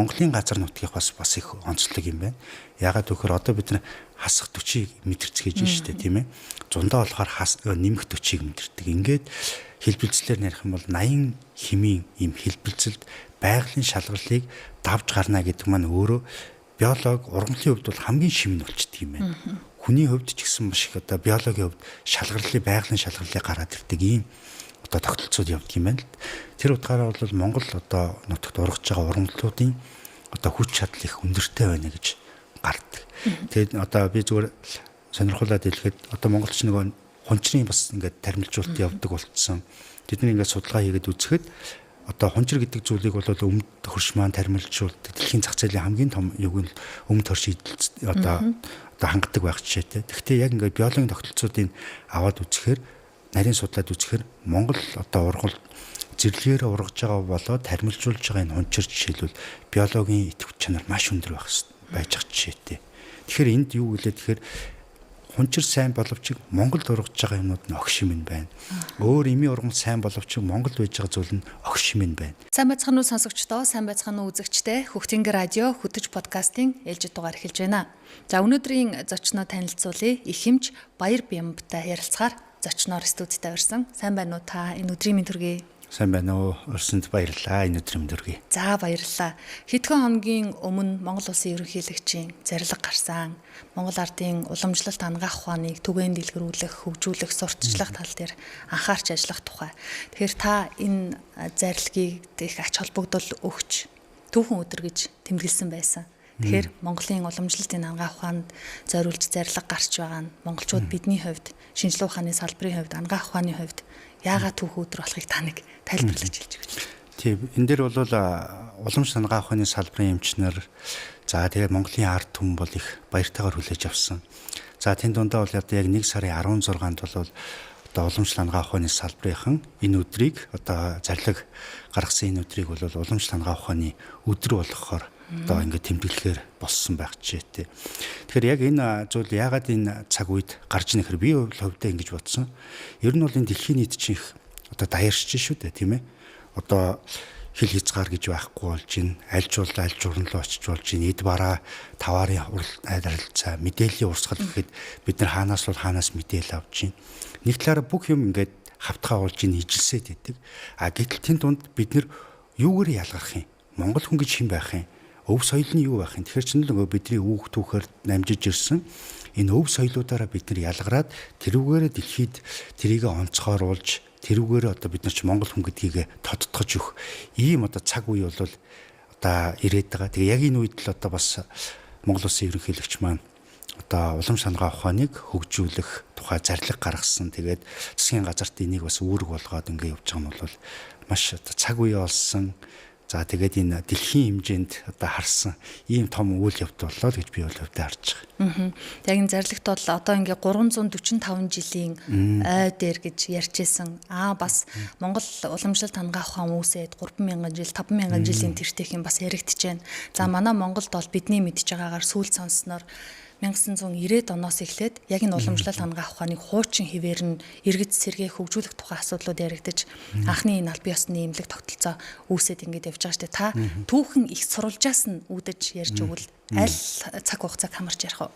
Монголын газар нутгийг бас их онцлог юм байна. Ягаад гэвэл одоо бид нар хасах төчийг мэдэрцгээж шүү дээ, тийм ээ. Зундаа болохоор нэмэх төчийг мэдэрдэг. Ингээд хэлбэлцлэр нарих юм бол 80 хэмийн ийм хэлбэлцэлд байгалийн шалгарлыг давж гарна гэдэг маань өөрөө биологи ургамлын хувьд бол хамгийн шимэн болчдөг юм байна. Хүний хувьд ч гэсэн маш их одоо биологийн хувьд байгалийн шалгарлыг гаргаад ирдэг ийм одоо тогтолцоод явдаг юм байна л. Тэр утгаараа бол Монгол одоо нутагт ургаж байгаа ургамлуудын одоо хүч чадал их өндөртэй байна гэж гардаг. Тэгээд одоо би зүгээр сонирхуулаад хэлэхэд одоо монголч нөгөө хунчрын бас ингээд тармилжуулалт явдаг болцсон. Бид нэг ингээд судалгаа хийгээд үзэхэд одоо хунчир гэдэг зүйлийг бол өмнөд хөрш маань тармилжуулдаг. Дэлхийн зах зээлийн хамгийн том юг нь өмнөд хөрш одоо хангадаг байх жишээтэй. Гэхдээ яг ингээд биологийн тогтолцоодыг аваад үзэхээр нарийн судлаад үзэхээр Монгол одоо ургал зэрлэгээр ургаж байгаа болоод тармилжуулж байгаа энэ хунчир жишээлбэл биологийн идэвх чанар маш өндөр байж байгаа жишээтэй. Тэгэхээр энд юу гэлээ тэгэхээр хунчир сайн боловч Монголд ургаж байгаа юмнууд нь огшим юм байна. Өөр эмийн ургамал сайн боловч Монголд байж байгаа зүйл нь огшим юм байна. Сайн байцгаана уу сонсогчдоо, сайн байцгаана уу үзэгчдээ. Хөгтөнгө радио хөтөж подкастын ээлжид дугаар эхэлж байна. За өнөөдрийн зочноо танилцуулъя. Их хэмж Баяр Бямбтай ярилцахаар зочноор студид тавьсан. Сайн байна уу та? Энэ өдрийн мэнд хүргэе. Сайн байна уу? Өрсөнд баярлалаа. Энэ өдрийн мэнд хүргэе. За баярлалаа. Хэдхэн хоногийн өмнө Монгол Улсын ерөнхийлөгчийн зарлиг гарсан. Монгол ардын уламжлалт ангаах ухааныг түгээн дэлгэрүүлэх, хөгжүүлэх, сурталчлах тал дээр анхаарч ажиллах тухай. Тэгэхээр та энэ зарлигийг их ач холбогдол өгч түүхэн өдөр гэж тэмдэглэсэн байсан. Тэгэхээр Монголын уламжлалтын ангаах ухаанд зориулж зарлиг гарч байгаа нь монголчууд бидний хувьд шинжилгээ ухааны салбарын хувьд ангаах ухааны хувьд яагаад түүхэн өдөр болохыг та нэг тайлбарлаж хэлж өгч. Тийм. Энэ дээр бол уламжлалт ангаах ухааны салбарын эмчнэр за тэгээд Монголын ард түмэн бол их баяртайгаар хүлээж авсан. За тэнд дундаа бол одоо яг 1 сарын 16-нд бол одоо уламжлалт ангаах ухааны салбарынхан энэ өдрийг одоо зарлиг гаргасан энэ өдрийг бол уламжлалт ангаах ухааны өдөр болгохоор одоо ингээд тэмдэглэхээр болсон байх жишээтэй. Тэгэхээр яг энэ зүйл яагаад энэ цаг үед гарч нэхэр би хувьдаа ингэж бодсон. Ер нь бол энэ дэлхийн нийт чинь их одоо даяарч шүү дээ, тийм ээ. Одоо хил хязгаар гэж байхгүй болж байна. Аль журам руу очиж болж байна. Эд бараа таваарын харилцаа, мэдээллийн урсгал гэхэд бид нар хаанаас мэдээлэл авч байна. Нэг талаараа бүх юм ингээд хавтгай болж ин ижилсээд идэг. Гэтэл тэн дунд бид нар юугаар ялгарх юм? Монгол хүн гэж хэн байх юм? Өв соёл нь юу байх юм? Тэгэхээр чинь л нөгөө бидний үүх түүхээр намжиж ирсэн энэ өв соёлуудаараа бид нар ялгараад тэрүүгээрээ дэлхийд тэрийг онцгойруулж тэрүүгээрээ одоо бид нар ч Монгол хүн гэдгийг тодтогч өгөх ийм одоо цаг үе бол одоо ирээд байгаа. Тэгээ яг энэ үед л одоо бас Монгол Улсын ерөнхийлөгч маань одоо уламжлалт ангаах ухааныг хөгжүүлэх тухай зарлиг гаргасан. Тэгээд засгийн газарт энийг бас үүрэг болгоод ингэ явж байгаа нь бол маш одоо цаг үе болсон. За тэгээд энэ дэлхийн хэмжээнд одоо харсан ийм том үйл явдал боллоо гэж би бол өвдө харж байгаа. Яг энэ зарлагт бол одоо ингээ 345 жилийн ой дээр гэж ярьжсэн. Бас Монгол уламжлалт ангаах ухаан үүсээд 3000 жил, 5000 жилийн тэртех юм бас яригдж байна. За манай Монголд бол бидний мэдж байгаагаар сүүл сонсноор 1990-ад оноос эхлээд яг энэ уламжлалт ангаах ухааныг хуучин хэвээр нь эргэж сэргээх хөгжүүлэх тухай асуудлууд яригдаж анхны энэ аль бие усны эмнэлэг тогтолцоо үүсээд ингэж явж байгаа шүү дээ. Та түүхэн их сурвалжаас нь үүдэж ярьж өгвөл аль цаг хугацааг хамарч ярих вэ?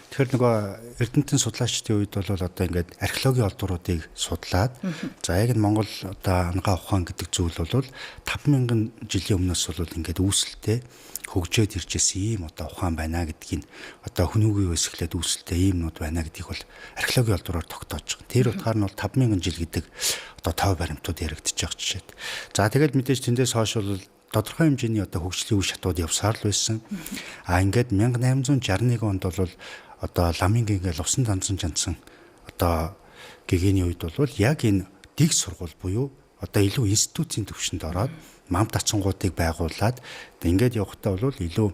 Тэгэхээр нөгөө эрдэмтэн судлаачдын үед бол одоо ингээд археологийн олдвруудыг судлаад за яг нь Монгол одоо ангаах ухаан гэдэг зүйл бол 5000 жилийн өмнөөс бол ингээд үүсэлтэй хөгжөөд ирж ирсэн ийм одоо ухаан байна гэдгийг одоо хүмүүгийн үеэс эхлээд үүсэлтэй иймнүүд байна гэдгийг бол археологийн олдвроор тогтоож байгаа. Тэр утгаар нь бол 5000 жил гэдэг одоо тав баримтууд яригдчих байгаа жишээд. За тэгээд мэдээж тэндээс хойш бол тодорхой хэмжээний одоо хөгжлийн үе шатууд явсаар л байсан. Ингээд 1861 онд бол одоо ламын ингээл усан данцсан жанцсан одоо гэгэний үед бол яг энэ дэг сургууль буюу одоо илүү институтийн төвшөнд ороод мамт ачингуудыг байгуулад ингээд явахдаа бол илүү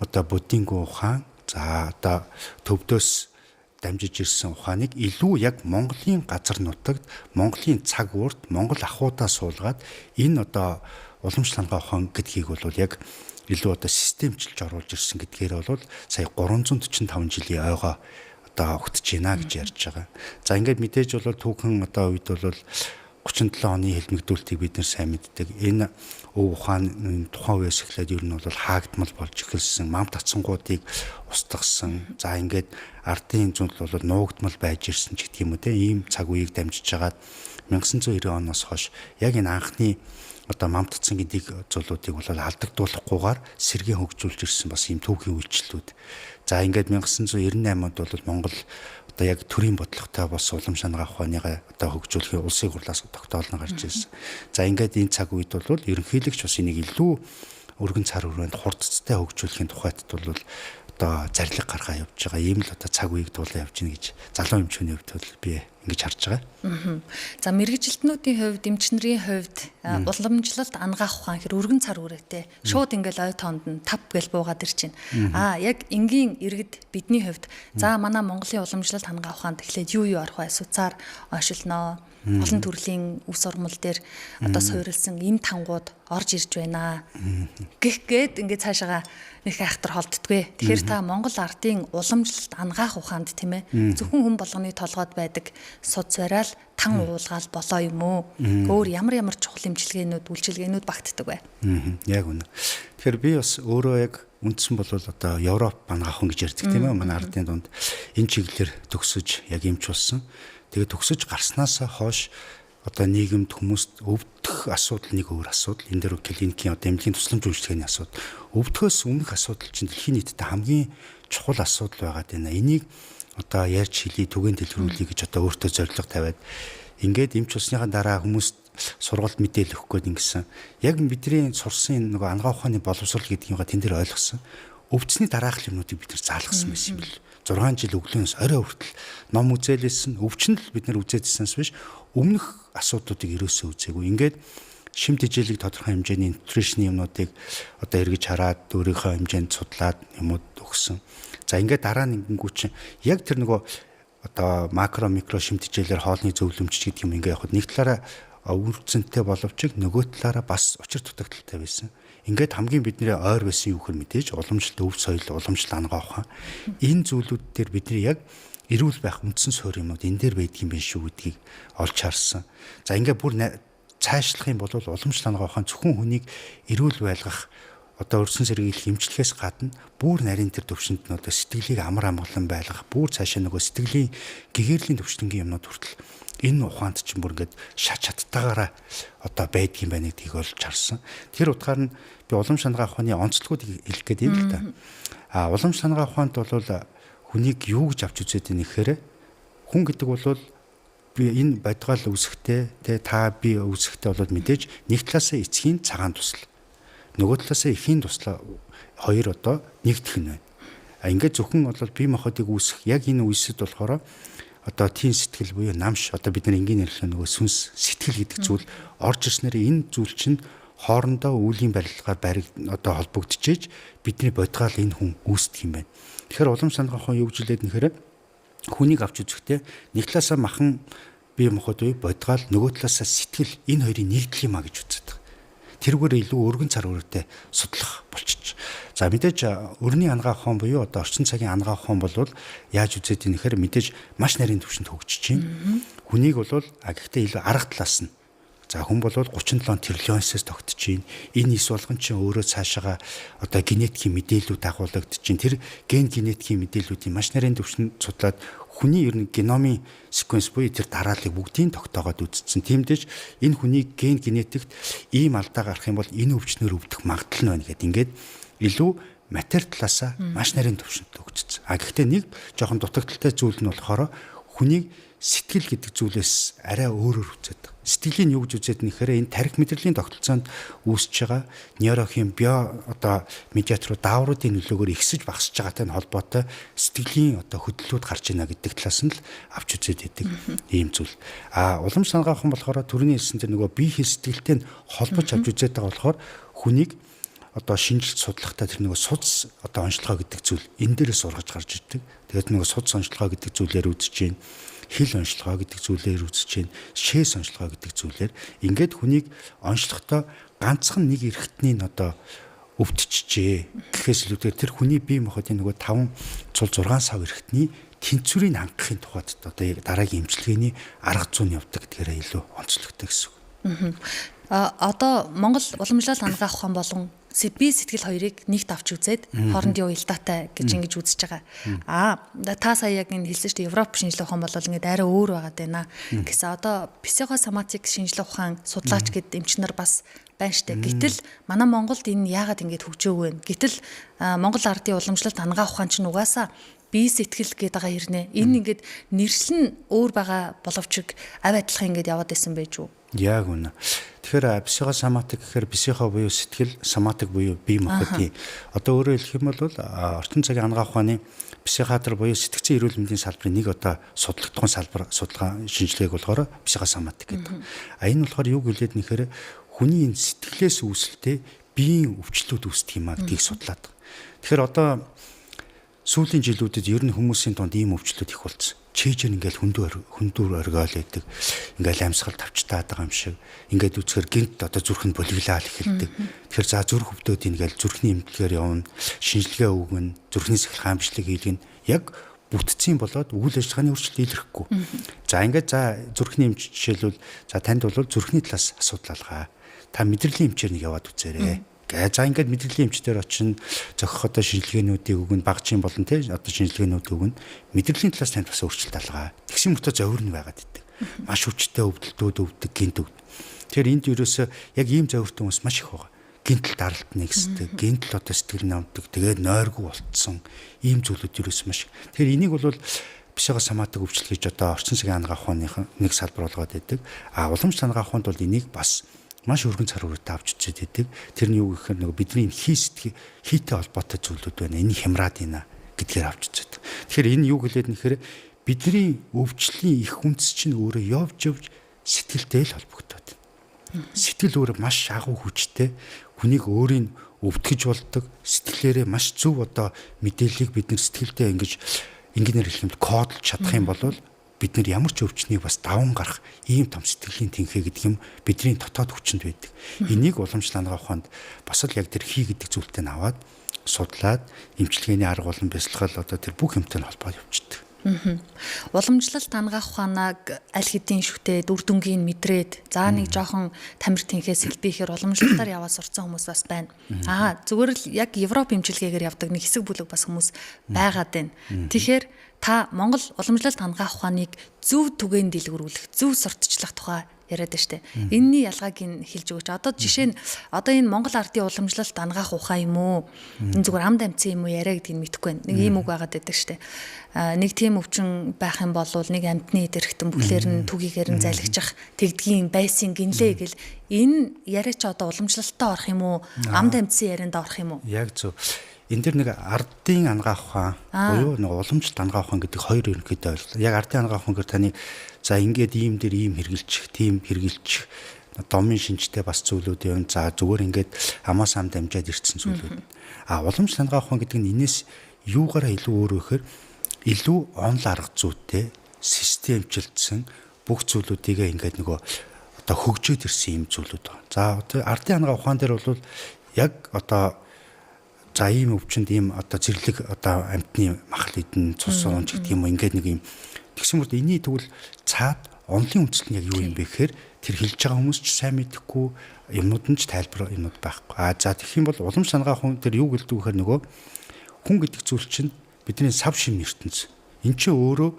одоо буддингүү ухаан за одоо төвдөөс дамжиж ирсэн ухааныг илүү яг Монголын газар нутагт Монголын цаг уурт Монгол ахуйдаа суулгаад энэ одоо уламжлалт ангаах ухаан гэдгийг бол яг илүү одоо системчилж оруулж ирсэн гэдгээр бол сая 345 жилийн ойгоо одоо огтж байна гэж ярьж байгаа. За ингээд мэдээж бол түүхэн одоо үед бол 37 оны хэлмэгдүүлэлтийг бид нар сайн мэддэг. Энэ өв ухааны тухайн үеэс эхлээд ер нь бол хаагдмал болж эхэлсэн, мам татсангуудыг устгасан. За ингээд ардын зүйл бол нуугдмал байж ирсэн ч гэх юм уу те. Ийм цаг үеийг дамжиж хагаад 1990 оноос хойш яг энэ анхны одоо мам татсан гэдэг зүйлүүдийг бол алдагдуулахгүйгээр сэргээ хөгжүүлж ирсэн бас ийм түүхийн үйлчлэлүүд. За ингээд 1998 онд бол Монгол одоо яг төрийн бодлоготой бос улам шангаах ухааныгаа одоо хөгжүүлэхийн улсын хурлаас тогтоолно гарч ирсэн. За ингээд энэ цаг үед бол ерөнхийлөгч бас энийг илүү өргөн цар хүрээнд хурдцтай хөгжүүлэхийн тухайд бол одоо зарлиг гаргаа явж байгаа. Ийм л одоо цаг үеийг дуулаа явж гин гэж залуу эмчүүний хувьд бол би ингэж харж байгаа. За мэрэгжилтнүүдийн хувьд, эмчнэрийн хувьд уламжлалт ангаах ухаан хэр өргөн цар хүрээтэй. Шууд ингээл ой тоонд нь тав гэл буугаад ирж байна. Яг энгийн иргэд бидний хувьд за манай Монголын уламжлалт ангаах ухаанд эхлээд юу арах вэ? Суцаар ойшилноо. Олон төрлийн үс урмал дээр одоо суурилсан эм тангууд орж ирж байна. Гээд ингээд цаашаага нэг айхтар холддгүй. Тэгэхээр та Монгол ардын уламжлалт ангаах ухаанд тийм ээ зөвхөн хүн болгоны толгойд байдаг суц барайл тан уулгаал болоо юм уу? Өөр ямар чухал имчилгээнүүд, үйлчилгээнүүд багтдаг вэ? Яг үнэ. Тэгэхээр би бас өөрөө яг үндсэн бол одоо Европ ангаах хүн гэж ярьдаг тийм ээ манай ардын дунд энэ чиглэлээр төгсөж яг эмч болсон. Тэгээд төгсөж гарснаас хойш одоо нийгэмд хүмүүст өвдөх асуудал нэг өөр асуудал. Энэ дээр клиникийн одоо эмнэлгийн тусламж үйлчилгээний асуудал. Өвдөхөөс өмнөх асуудал чинь дэлхийн нийтэд хамгийн чухал асуудал байгаад байна. Энийг одоо ярьж хэлий түгээн дэлгэрүүлэе гэж одоо өөртөө зорилго тавиад ингээд эмч болсныхаа дараа хүмүүст сургалт мэдээлэл өгөх гээд ингэсэн. Яг бидний сурсан нөгөө ангаах ухааны боловсрол гэдгийг тэн дээр ойлгосон. Өвдсөний дараах юмнуудыг бид нар заалгасан байсан юм бэл. 6 жил өглөөс орой хүртэл ном үзээлсэн, өвчин л бид нар үзээдсэнс биш өмнөх асуудлуудыг ерөөсөө үзээгүй. Ингээд шим тэжээлийг тодорхой хэмжээний нутришны юмнуудыг одоо эргэж хараад өөрийнхөө хэмжээнд судлаад юмуд өгсөн. За ингээд дараа нь ингэнгүү чинь яг тэр нөгөө одоо макро микро шим тэжээлэр хоолны зөвлөмж гэдэг юм ингээд явахад нэг талаараа өвөрцөнтэй боловч нөгөө талаараа бас учир дутагдaltaй байсан. Ингээд хамгийн бидний ойр байсан юу гэхээр мэдээж уламжлалт өв соёл, уламжлалт ангаах ухаан. Энэ зүйлүүд дээр бидний яг эрүүл байх үндсэн суурь юмуд энэ дээр байдаг юм биш үү гэдгийг олж харсан. За ингээд бүр цаашлах юм бол уламжлалт ангаах ухаан зөвхөн хүнийг эрүүл байлгах одоо өрсөн сэргийлэх эмчилгээс гадна бүр нарийн тэр төвшөнд нь одоо сэтгэлийг амар амгалан байлгах, бүр цаашаа нөгөө сэтгэлийн гэгэрлийн төвшингийн юмнууд хүртэл энэ ухаанд чинь бүр ингээд шат чаттайгаараа одоо байдгийн байна гэдгийг олж харсан. Тэр утгаар нь би уламж шангаах ухааны онцлогуудыг хэлэх гээд юм л та. Уламж шангаах ухаанд бол хүнийг юу гэж авч үзээд байна гэхээр хүн гэдэг бол би энэ бодгоол үүсэхтэй та би үүсэхтэй бол мэдээж нэг талаасаа эцгийн цагаан тусал. Нөгөө талаасаа эхийн туслаа хоёр одоо нэгдэх нь байна. Ингээд зөвхөн бол бие махбодыг үүсэх яг энэ үеэсэд болохоор одоо тийм сэтгэл буюу намш одоо бид нар энгийн нэрлэх нөгөө сүнс сэтгэл гэдэг зүйл орж ирснээр энэ зүйл чинь хоорондоо үүлийн барилгаар одоо холбогдчихэж бидний бодгаал энэ хүн үүсдэг юм байна. Тэгэхээр улам шангаах хүн юу гэж хэлээд нэхэр хүнийг авч үзэхдээ нэг талаасаа махан бие махбод буюу бодгаал нөгөө талаасаа сэтгэл энэ хоёрын нэгдэл юм а гэж үздэг. Тэргээр илүү өргөн цар хүрээтэй судлах болчих. За мэдээж өрний ангаах ухаан буюу одоо орчин цагийн ангаах ухаан бол яаж үзээд ийм нэхэр мэдээж маш нарийн түвшинд хөгжиж байна. Хүнийг бол гэхдээ илүү арга талаас нь. За хүн бол 37 триллионсээс тогтож байна. Энэ ис болгон чинь өөрөө цаашаага одоо генетикийн мэдээлүүд дагуулагдаж байна. Тэр ген генетикийн мэдээллүүдийн маш нарийн түвшинд судлаад хүний ер нь геномын секвенс буюу тэр дарааллыг бүгдийг тогтоогоод үзсэн. Тиймдээж энэ хүний ген генетикт ийм алдаа гарах юм бол энэ өвчнөр өвдөх магадлал нь байна гэдэг. Ингээд илүү матери талаасаа маш нарийн түвшинд хөгжсөн. Гэхдээ нэг жоохон дутагдaltaй зүйл нь болохоор хүнийг сэтгэл гэдэг зүйлээс арай өөрөөр үзээд. Сэтгэлийн юу гэж үзээд нэхэрэ энэ тарих мэдрэлийн тогтолцоонд үүсэж байгаа нейрохим био одоо медиаторууд даавруудын нөлөөгөөр ихсэж багасж байгаатай холбоотой сэтгэлийн одоо хөдлөлүүд гарч ийнэ гэдэг талаас нь л авч үзээд идэг ийм зүйл. Уламж шангаах хүн болохоор түрүүний хэлсэн тэр нөгөө бие хэл сэтгэлтэй холбож авч үзээд байгаа болохоор хүнийг одоо шинжилт судлахтаа тэр нөгөө судас одоо онцлогоо гэдэг зүйл энэ дээрээс ургаж гарч ирдэг. Тэгээд нөгөө судас онцлогоо гэдэг зүйлээр үзэж байна. Хил онцлогоо гэдэг зүйлээр үзэж байна. Шээс онцлогоо гэдэг зүйлээр ингээд хүнийг онцлохдоо ганцхан нэг эрхтний одоо өвдчихжээ. Гэхээс илүүгээр тэр хүний бие махбодын нөгөө 5 цул 6 сав эрхтний тэнцвэрийг хангахын тухайд одоо яг дараагийн эмчилгээний арга зүйн явдаг гэдгээрээ илүү онцлогтой гэсэн үг. Одоо Монгол уламжлалт хангах ухаан болон би сэтгэл хоёрыг нэгт авч үзээд хоорондын уялдаатай гэж ингэж үзэж байгаа. Та сая яг энэ хэлсэн шүү дээ, Европ шинжилгээ ухаан бол ингээд арай өөр байгаад байна гэсэн. Одоо психосоматик шинжилгээ ухаан судлаач гэд эмчнэр бас байна штэ. Гэтэл манай Монголд энэ яагаад ингэж хөгжөөгүй вэ? Гэтэл Монгол ардын уламжлалт хангах ухаан чинь угаасаа бие сэтгэл гэдэг байгаа хэрнээ. Энэ ингээд нэршил нь өөр байгаа боловч авь адилхан ингээд яваад байсан байж юу? Яг үнэ. Тэгэхээр психосоматик гэхээр психо буюу сэтгэл, соматик буюу бие махбодын. Одоо өөрөөр хэлэх юм бол орчин цагийн хангах ухааны психиатр буюу сэтгцэн эрүүл мэндийн салбарын нэг одоо судлагдсан салбар судалгаа шинжилгээг болохоор психосоматик гэдэг. Энэ болохоор юу гэлээд нэхэр хүний энэ сэтгэлээс үүсэлтэй биеийн өвчлөлүүд үүсдэг юм а гэдгийг судлаад. Тэгэхээр одоо сүүлийн жилүүдэд ер нь хүмүүсийн дунд ийм өвчлөлүүд их болсон. Чэйжэр ингээл хүндүр оргиол байдаг. Ингээл амьсгал тавчтаад байгаа юм шиг. Ингээд үзэхэр гинт одоо зүрх нь болиглаа л эхэлдэг. Тэгэхээр за зүрх өвдөд ингээл зүрхний эмнэлгээр явна, шинжилгээ өгнө, зүрхний сахил хаамжлыг хийлгэн яг бүтцийн болоод үйл ажиллагааны өөрчлөлт илэрхгүй. За ингээд за зүрхний эмч жишээлбэл за танд бол зүрхний талаас асуудал алгаа. Та мэдрэлийн эмчээр нэг яваад үзээрэй. За ингээд мэдрэлийн эмчдэр очино, зохих одоо шинжилгээнүүдийг өгнө, багжийн болон тий одоо шинжилгээнүүд өгнө. Мэдрэлийн талаас танд бас өөрчлөлт алгаа. Тэгсэн мөртөө зовирн байгаад идэг. Маш хүчтэй өвдөлтүүд өвдөг, гинт өвд. Тэгэхээр энд ерөөсөө яг ийм зовиртон хүмүүс маш их байгаа. Гинтл даралт нэгсдэг, гинтл одоо сэтгэл намдаг, тэгээд нойргүй болцсон ийм зүйлүүд ерөөсөө маш. Тэгэхээр энийг бол психосоматик өвчлөл гэж одоо орчин цагийн хангах ухааны нэг салбар болгоод байдаг. Уламжлалт хангах ухаанд бол энийг бас маш өргөн цар хүрээтэй авч үзээд байдаг. Тэрний юу гэхээр нөгөө бидний хийтэй холбоотой зүйлүүд байна. Энэ хямраад ийна гэдгээр авч үзээд. Тэгэхээр энэ юу гэлээд нэхэр бидний өвчлөлийн их үндэс чинь өөрөө явж сэтгэлтэй л холбогдоод байна. Сэтгэл өөрөө маш агуу хүчтэй. Хүнийг өөрийг өвдгөж болдог. Сэтгэлээрээ маш зөв одоо мэдээллийг бид нар сэтгэлдээ ингэнээр хэлэх юм бол кодлж чадах юм бол бид нар ямар ч өвчнийг бас даван гарах ийм том сэтгэлийн тэнхээ гэдэг юм бидний дотоод хүчинд байдаг. Энийг уламжлалт хангах ухаанд бас л яг тэр хий гэдэг зүйлтэй аваад судлаад эмчилгээний арга болон бясалгал одоо тэр бүх юмтай холбоод явчихдаг. Уламжлалт хангах ухааныг аль хэдийн шүтээд үр дүнгийн мэдрээд за нэг жоохон тамир тэнхээс сэлбихээр уламжлалтаар яваад сурцсан хүмүүс бас байна. Зүгээр л яг Европ эмчилгээгээр явдаг нэг хэсэг бүлэг бас хүмүүс байгаад байна. Тэгэхээр та Монгол уламжлалт хангах ухааныг зөв түгээн дэлгэрүүлэх, зөв сурталчлах тухай яриад байна штэ. Энэний ялгааг нь хэлж өгөөч. Одоо жишээ нь одоо энэ Монгол ардын уламжлалт хангах ухаан юм уу? Энэ зүгээр амд амцсан юм уу яриа гэдгийг мэдэхгүй байна. Нэг ийм үг байгаад байдаг штэ. Нэг тийм өвчин байх юм бол нэг амтны дэрхтэн бүхлээр нь түгийгээр нь залгижих тэгдгийн байсан гинлээ гэл энэ яриа чи одоо уламжлалтаа орох юм уу? Амд амцсан ярианд орох юм уу? Яг зөв. Энд дэр нэг ардын хангах ухаан буюу нэг уламжлалт хангах ухаан гэдэг хоёр ерөнхийдөө ойлголоо. Яг ардын хангах ухаан гэхээр таны за ингээд ийм дэр ийм хэрглэж, тийм хэрглэж домын шинжтэй бас зүйлүүд юм. За зүгээр ингээд амаас ам дамжаад ирсэн зүйлүүд. Уламжлалт хангах ухаан гэдэг нь энэс юугаараа илүү өөр вэ гэхээр илүү онл арга зүйтэй системчилдсэн бүх зүйлүүдийг ингээд нөгөө одоо хөгжөөд ирсэн юм зүйлүүд байна. За ардын хангах ухаан дээр бол яг одоо за ийм өвчнөд ийм одоо зэрлэг одоо амтны махал идэн цус уунч гэдэг юм ингээд нэг юм тэгсэн мөрд энэний тэгвэл цаад онлын үндэслэл нь яг юу юм бэ гэхээр тэр хэлж байгаа хүмүүс ч сайн мэдэхгүй юмнууд нь ч тайлбар юмнууд байхгүй. За тэгэх юм бол уламжлалт хангах хүн тэр юу гэлдэг гэхээр нөгөө хүн гэдэг зүйл чинь бидний сав шим ертөнц. Эн чинь өөрөө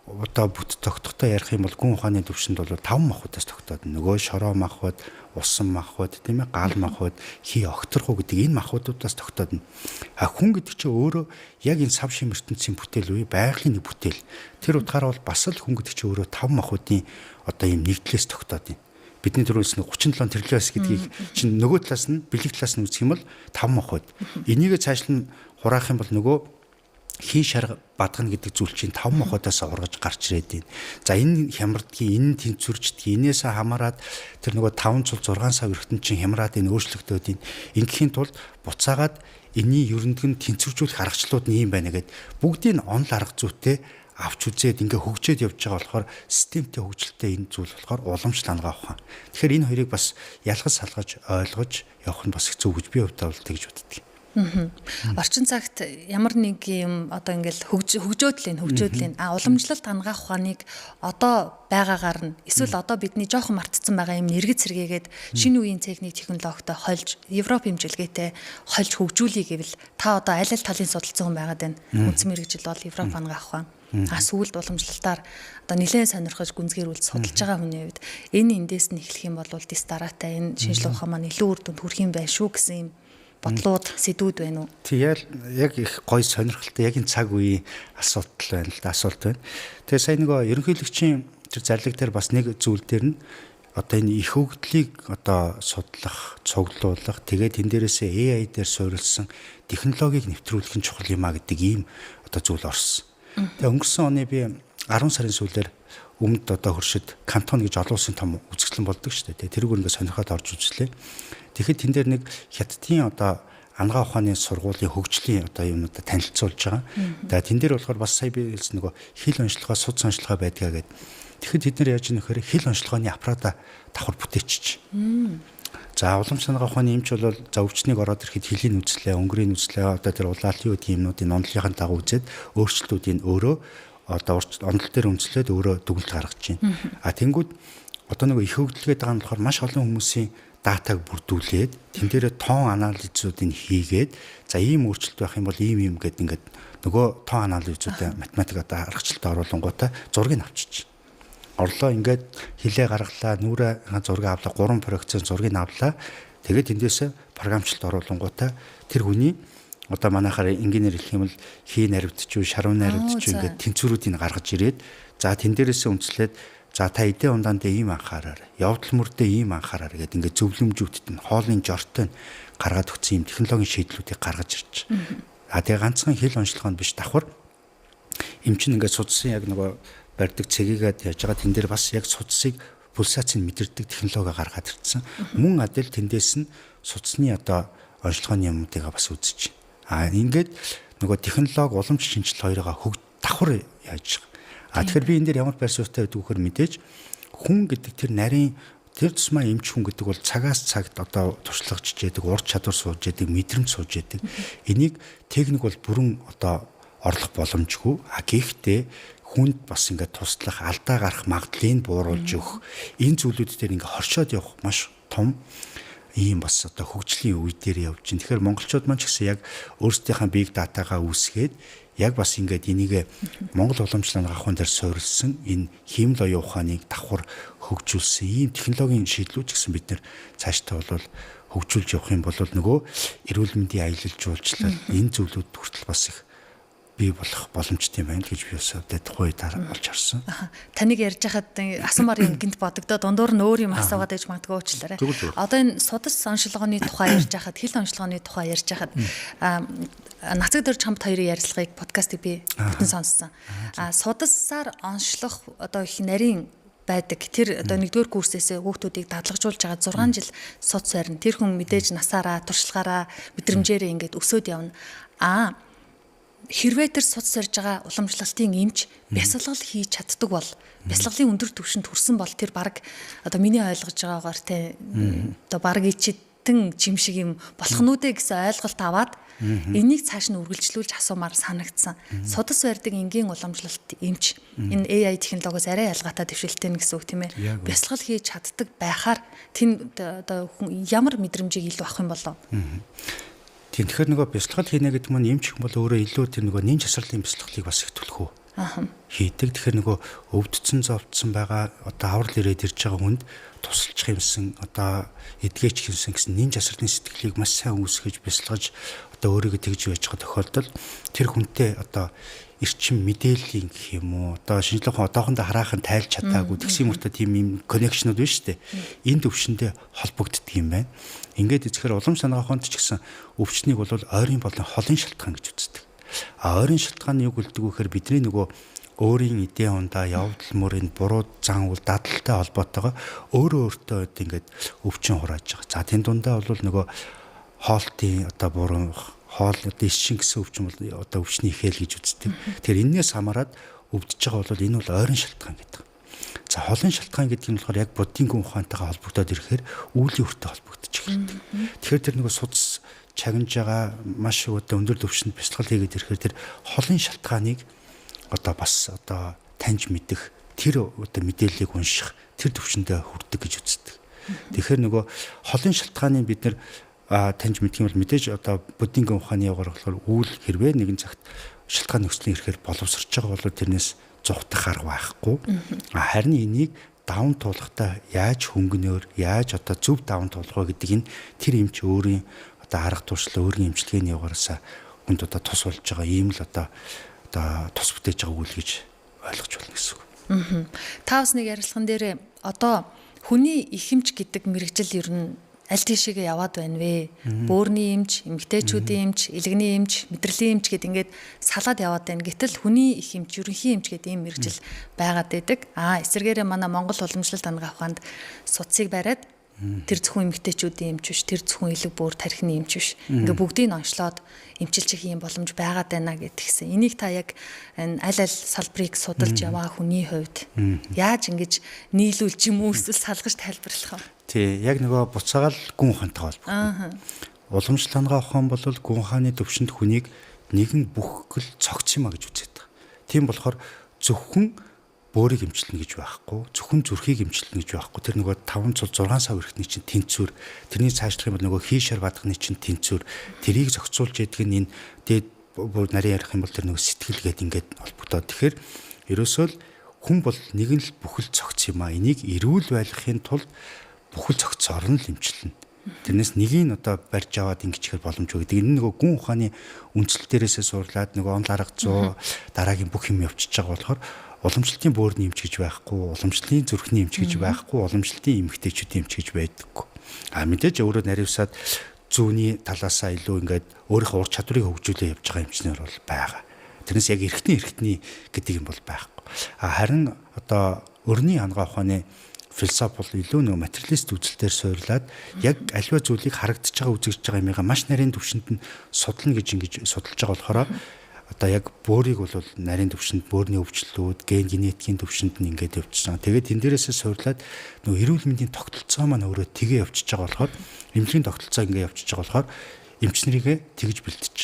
одоо бүт тогтохтой ярих юм бол гүн ухааны төвшөнд бол 5 махбодоос тогтоод нөгөө шороо махбод, усан махбод, тийм ээ, гал махбод, хий огторхуу гэдэг энэ махбодуудаас тогтоод. Хүн гэдэг чинь өөрөө яг энэ сав шим ертөнцийн бүтээл үе, байгалийн нэг бүтээл. Тэр утгаараа бол бас л хүн гэдэг чинь өөрөө 5 махбодын одоо ийм нэгдлээс тогтоод байна. Бидний түрүүс нэг 37 тэрлээс гэдгийг чинь нөгөө талаас нь бэлэг талаас нь үзэх юм бол 5 махбод. Энийг цааш нь хураах юм бол нөгөө хий шарга бадгана гэдэг зүйл чинь 5 махбодоос ургаж гарч ирээд байна. За энэ хямрдгийн, энэ тэнцвэрчдгийн, энээсээ хамаарад тэр нөгөө 5 цул 6 сав ертөнцийн чинь хямраад энэ өөрчлөгдөд байна. Ингээхийн тулд буцаагаад энэний ерөндөг нь тэнцвэржүүлэх аргачлалууд нь юм байна гэд бүгдийг нь онл арга зүйтэй авч үзээд ингээ хөгжөөд явж байгаа болохоор системтэй хөгжилтэй энэ зүйл болохоор уламжлалт хангах ухаан. Тэгэхээр энэ хоёрыг бас ялгаж салгаж ойлгож явах нь бас их зөв гэж би хувьдаа бол тэгж боддог. Орчин цагт ямар нэг юм одоо ингээл хөгжөөдлэн уламжлалт хангах ухааныг одоо байгаагаар нь эсвэл одоо бидний жоохон мартцсан байгаа юм нэргэд сэргээгээд шинэ үеийн техник технологитой хольж Европ хэмжээлгээтэй хольж хөгжүүлэе гэвэл та одоо аль талын судалсан хүн байгаад байна. Үндсэн мэргэжил бол Европ хангах ухаан. Сүүлд уламжлалтаар одоо нэлээд сонирхож гүнзгийрүүлж судалж байгаа хүний хувьд энэ эндээс нь эхлэх юм бол дэс дараатай энэ шинжилгээ ухаан маань илүү үр дүнд хүрэх юм байна шүү гэсэн юм бодлууд сэдвүүд байна уу? Яг их гоё сонирхолтой яг энэ цаг үеийн асуулт байна. Тэгээ сая нөгөө ерөнхийлөгчийн тэр зарлиг дээр бас нэг зүйл дээр нь одоо энэ их хөгжлийг одоо судлах, цуглуулах, тэгээд энэ дээрээсээ AI дээр суурилсан технологиг нэвтрүүлэх нь чухал юм а гэдэг ийм одоо зүйл орсон. Тэгээ өнгөрсөн оны би 10 сарын сүүлээр өмнөд одоо хөршид кантон гэж олон улсын том үзэсгэлэн болдог шүү дээ. Тэрүүгээр ингээд сонирхоод орж үзлээ. Тэгэхэд тэн дээр нэг хятадын одоо ангаа ухааны сургуулийн хөгжлийн одоо юмнуудаа танилцуулж байгаа. Тэгээ тэн дээр болохоор бас сая би хэлсэн нөгөө хил онцлогоо, суц онцлогоо байдгаа гэдэг. Тэгэхэд бид нар яаж нөхөр хил онцлогооны аппарата давхар бүтээчих. За уламж санаагаа ухааны эмч бол за өвчнийг ороод ирэхэд хилийн үзлээ, өнгөрийн үзлээ одоо тэр улаалтын үеийн юмнуудын онолынхаа дагуу үзээд өөрчлөлтүүдийг өөрөө одоо онол дээр үндэслээд өөрөө дүгнэлт гаргаж байна. Тэнгүүд одоо нөгөө их хөгжлөгээд байгаа нь болохоор маш олон хүмүүсийн датаг бүрдүүлээд тэн дээрээ тоон анализуудыг хийгээд за ийм өөрчлөлт байх юм бол ийм гэдэг ингээд нөгөө тоон анализуудаа математик одоо аргачлалд оруулангуудаа зургийг авчиж орлоо ингээд хилээ гаргалаа, нүрэ зургийг авлаа, 3 проекцийн зургийг авлаа. Тэгээд эндээсээ програмчлалд оруулангуудаа тэр хүний одоо манайхаар инженеэр хэлэх юм бол хий наривдч юу, шаруу наривдч юу ингээд тэнцвэрүүдийг гаргаж ирээд за тэн дээрээсээ үндэслээд за та эдийн ундаанд ийм анхаараар, явдал мөрдөө ийм анхаараар гэдэг ингээд зөвлөмжүүдт нь хоолны жортой гаргаад өгсөн юм технологийн шийдлүүдийг гаргаж ирж. Тэгээ ганцхан хил онцлогоонд биш давхар эмчин ингээд судсан яг нөгөө барьдаг цэгийг яаж байгаа тэн дээр бас яг судсыг пульсацийг мэдэрдэг технологи гаргаад ирсэн. Мөн адил тэндээс нь судасны одоо онцлогооны юмнуудыг бас үзэж байна. Ингээд нөгөө технологи уламж шинжил хоёроо давхар яаж байгаа. Тэгэхээр би энэ дээр ямар байр суурьтай байдаг вөхөр мэдээж хүн гэдэг тэр нарийн тэр тусмаа эмч хүн гэдэг бол цагаас цагт одоо туршлагач яадаг, ур чадвар сууж яадаг, мэдрэмж сууж яадаг. Энийг техник бол бүрэн одоо орлох боломжгүй. Гэхдээ хүнд бас ингээд туслах, алдаа гарах магадлалыг бууруулж өгөх энэ зүйлүүд дээр ингээд хоршоод явах маш том ийм бас одоо хөгжлийн үе дээр явж байна. Тэгэхээр монголчууд маань ч гэсэн яг өөрсдийнхээ big data-гаа үүсгээд яг бас ингээд энийг Монгол уламжлалт агуун дээр суурилсан энэ хиймэл оюун ухааныг давхар хөгжүүлсэн ийм технологийн шийдлүүд гэсэн бид нэр цаашдаа бол хөгжүүлж явах юм бол нөгөө эрүүл мэндийн аялал жуулчлал энэ зүйлүүд хүртэл бас их бий болох боломжтой юм байна гэж би бас тухайн үед олж харсан. Таныг ярьж хахад асуумар юм гинт бодогдоо дундуур нь өөр юм асуугаад ээж магадгүй уучлаарай. Одоо энэ судас онцлогооны тухай ярьж хахад, хил онцлогооны тухай ярьж хахад нацаг дөрж хамт хоёрын ярилцлагыг подкастыг би бүтэн сонссон. Судасаар онцлох одоо их нарийн байдаг. Тэр одоо 1-р курсээс хүүхдүүдийг дадлагжуулж байгаа 6 жил суц байрна. Тэр хүн мэдээж насаараа, туршлагаараа, мэдрэмжээрээ ингээд өсөөд явна. Хэрвээ тэр суц сорж байгаа уламжлалтын эмч бясалгал хийж чаддаг бол бясалгалын өндөр түвшинд хүрсэн бол тэр баг одоо миний ойлгож байгаагаар те одоо баг ичтэн жим шиг юм болох нь үдэ гэсэн ойлголт аваад энийг цааш нь үргэлжлүүлж асуумаар санагдсан. Судас барьдаг энгийн уламжлалт эмч энэ AI технологиос арай ялгаатай дэвшилттэй гэсэн үг тийм ээ. Бясалгал хийж чаддаг байхаар тэнд одоо ямар мэдрэмжийг илүү авах юм болов? Тэгэхээр нөгөө бясалгал хийнэ гэдэг нь эмч хүн бол өөрөө илүү тэр нөгөө нэн часралын бясалгалыг бас их төлхөө хийдэг. Тэгэхээр нөгөө өвдцэн зовдсон байгаа одоо аврал ирээд ирж байгаа хүнд тусалчих юмсан одоо эдгээч юмсан гэсэн нэн часралын сэтгэлийг маш сайн үүсгэж бясалгаж одоо өөрийгөө тэгж байж байгаа тохиолдолд тэр хүнтэй одоо эрчим мэдээллийн гэх юм уу одоо шинжилгээ одоохондоо хараахан тайлж чадаагүй тэгсэн мөртөө тийм юм коннекшнуд байна шүү дээ. Энэ төвшөндөө холбогддог юм байна. Ингээд эцгээр уламж санаагаа хонд ч гэсэн өвчнийг бол ойрын болон холын шалтгаан гэж үздэг. Ойрын шалтгаан нь юу гэлдэг вэ гэхээр бидний нөгөө өөрийн эдийн ундаа явдал мөрөнд буруу зан үйл дадалтай холбоотойгоо өөртөө ингээд өвчин хурааж байгаа. За тэн дундаа бол нөгөө хоолтын одоо буруу хоол одоо ишин гэсэн өвчин бол одоо өвчний ихээл гэж үздэг. Тэгэхээр энээс хамаарат өвдөж байгаа бол энэ бол ойрын шалтгаан гэдэг. За холын шалтгаан гэдэг нь болохоор яг буддийн гүн ухаантайгаа холбогдоод ирэхээр үүлийн үртэй холбогдож эхэлдэг. Тэгэхээр тэр нөгөө судас чагнаж байгаа маш одоо өндөр түвшинд бясалгал хийгээд ирэхээр тэр холын шалтгааныг одоо бас одоо таньж мэдэх, тэр одоо мэдээллийг унших, тэр түвшиндээ хүрдэг гэж үздэг. Тэгэхээр нөгөө холын шалтгааныг бид нэр таньж мэдэх юм бол мэдээж одоо буддингийн ухааны явгаар болохоор үйл хэрвээ нэгэн цагт шалтгаан нөхцөлийн ирэхээр боловсрч байгаа бол тэрнээс зугтах арга байхгүй. Харин энийг даван туулахдаа яаж хөнгөнөөр, яаж одоо зөв даван туулах вэ гэдэг энэ тэр эмч өөрийн одоо арга туршлага, өөрийн эмчилгээний яваараасаа хүнд одоо тус болж байгаа ийм л одоо тус бүтээж байгаа үйл гэж ойлгож байна гэсэн үг. Та бас нэг ярилцлаган дээр одоо хүний их эмч гэдэг мэрэгжил ер нь аль тийшээгээ яваад байна вэ? Бөөрийн эмч, эмэгтэйчүүдийн эмч, илгэний эмч, мэдрэлийн эмч гэд ингээд салаад яваад байна. Гэтэл хүний их эмч, ерөнхий эмч гэдэг ийм мэрэгжил байгаад байдаг. Эсвэргээрээ манай Монгол уламжлалт хангах ухаанд судсыг бариад тэр зөвхөн эмэгтэйчүүдийн эмч биш, тэр зөвхөн элэг бөөр тархины эмч биш. Ингээ бүгдийг нь онцлоод эмчилж их юм боломж байгаад байна гэдгийгсэн. Энийг та яг аль салбарыг судалж яваа хүний хувьд яаж ингэж нийлүүлж юм уу эсвэл салгаж тайлбарлах вэ? Тий, яг нөгөө буцаагаал гүн ухаантай холбоотой. Уламжлалт хангах ухаан бол гүн ухааны төвшөнд хүнийг нэгэн бүхгэл цогц юм а гэж үздэг. Тийм болохоор зөвхөн бөөрийг эмчилнэ гэж байхгүй, зөвхөн зүрхийг эмчилнэ гэж байхгүй. Тэр нөгөө 5 цул 6 сав ирэхний чинь тэнцвэр, тэрний цаашлах юм бол нөгөө хийшэр бадганы чинь тэнцвэр, тэрийг зохицуулж ядг нь энэ дээд бүр нарийн ярих юм бол тэр нөгөө сэтгэлгээд ингээд холбогдоод. Тэгэхээр ерөөсөө л хүн бол нэгэн л бүхэл цогц юм а. Энийг эрүүл байлгахын тулд бүхэл цогцоор нь л эмчилнэ. Тэрнээс нэгийг одоо барьж аваад ингэчихэр боломжгүй гэдэг. Энэ нөгөө гүн ухааны үндслэл дээрээсээ суурлаад нөгөө онл арга 100 дараагийн бүх юм явчихж байгаа болохоор уламжлалтын бөөрийн эмч гэж байхгүй, уламжлалтын зүрхний эмч гэж байхгүй, уламжлалтын эмэгтэйчүүдийн эмч гэж байдаггүй. Мэдээж өөрөө наривсаад зүүнний талаасаа илүү ингээд өөрийнхөө ур чадварыг хөгжүүлээ явж байгаа эмчнэр бол байгаа. Тэрнээс яг эргэтний гэдэг юм бол байхгүй. Харин одоо өрний хангаа ухааны философи бол илүү нэг материалист үзэлтээр суйрлаад яг аливаа зүйлийг харагдаж байгаа үзэгдэж байгаа юмгаа маш нарийн түвшинд нь судлана гэж ингэж судалж байгаа болохоор одоо яг бөөрийг бол нарийн түвшинд бөөрийн өвчлөлүүд, ген генетикийн түвшинд нь ингээд явчихсан. Тэгээд тэн дээрээсээ суйрлаад нөгөө эрүүл мэндийн тогтолцоо маань өөрөө тгээ явчихж байгаа болохоор эмчлийн тогтолцоо ингээд явчихж байгаа болохоор эмч нарыгээ тэгж бэлтэж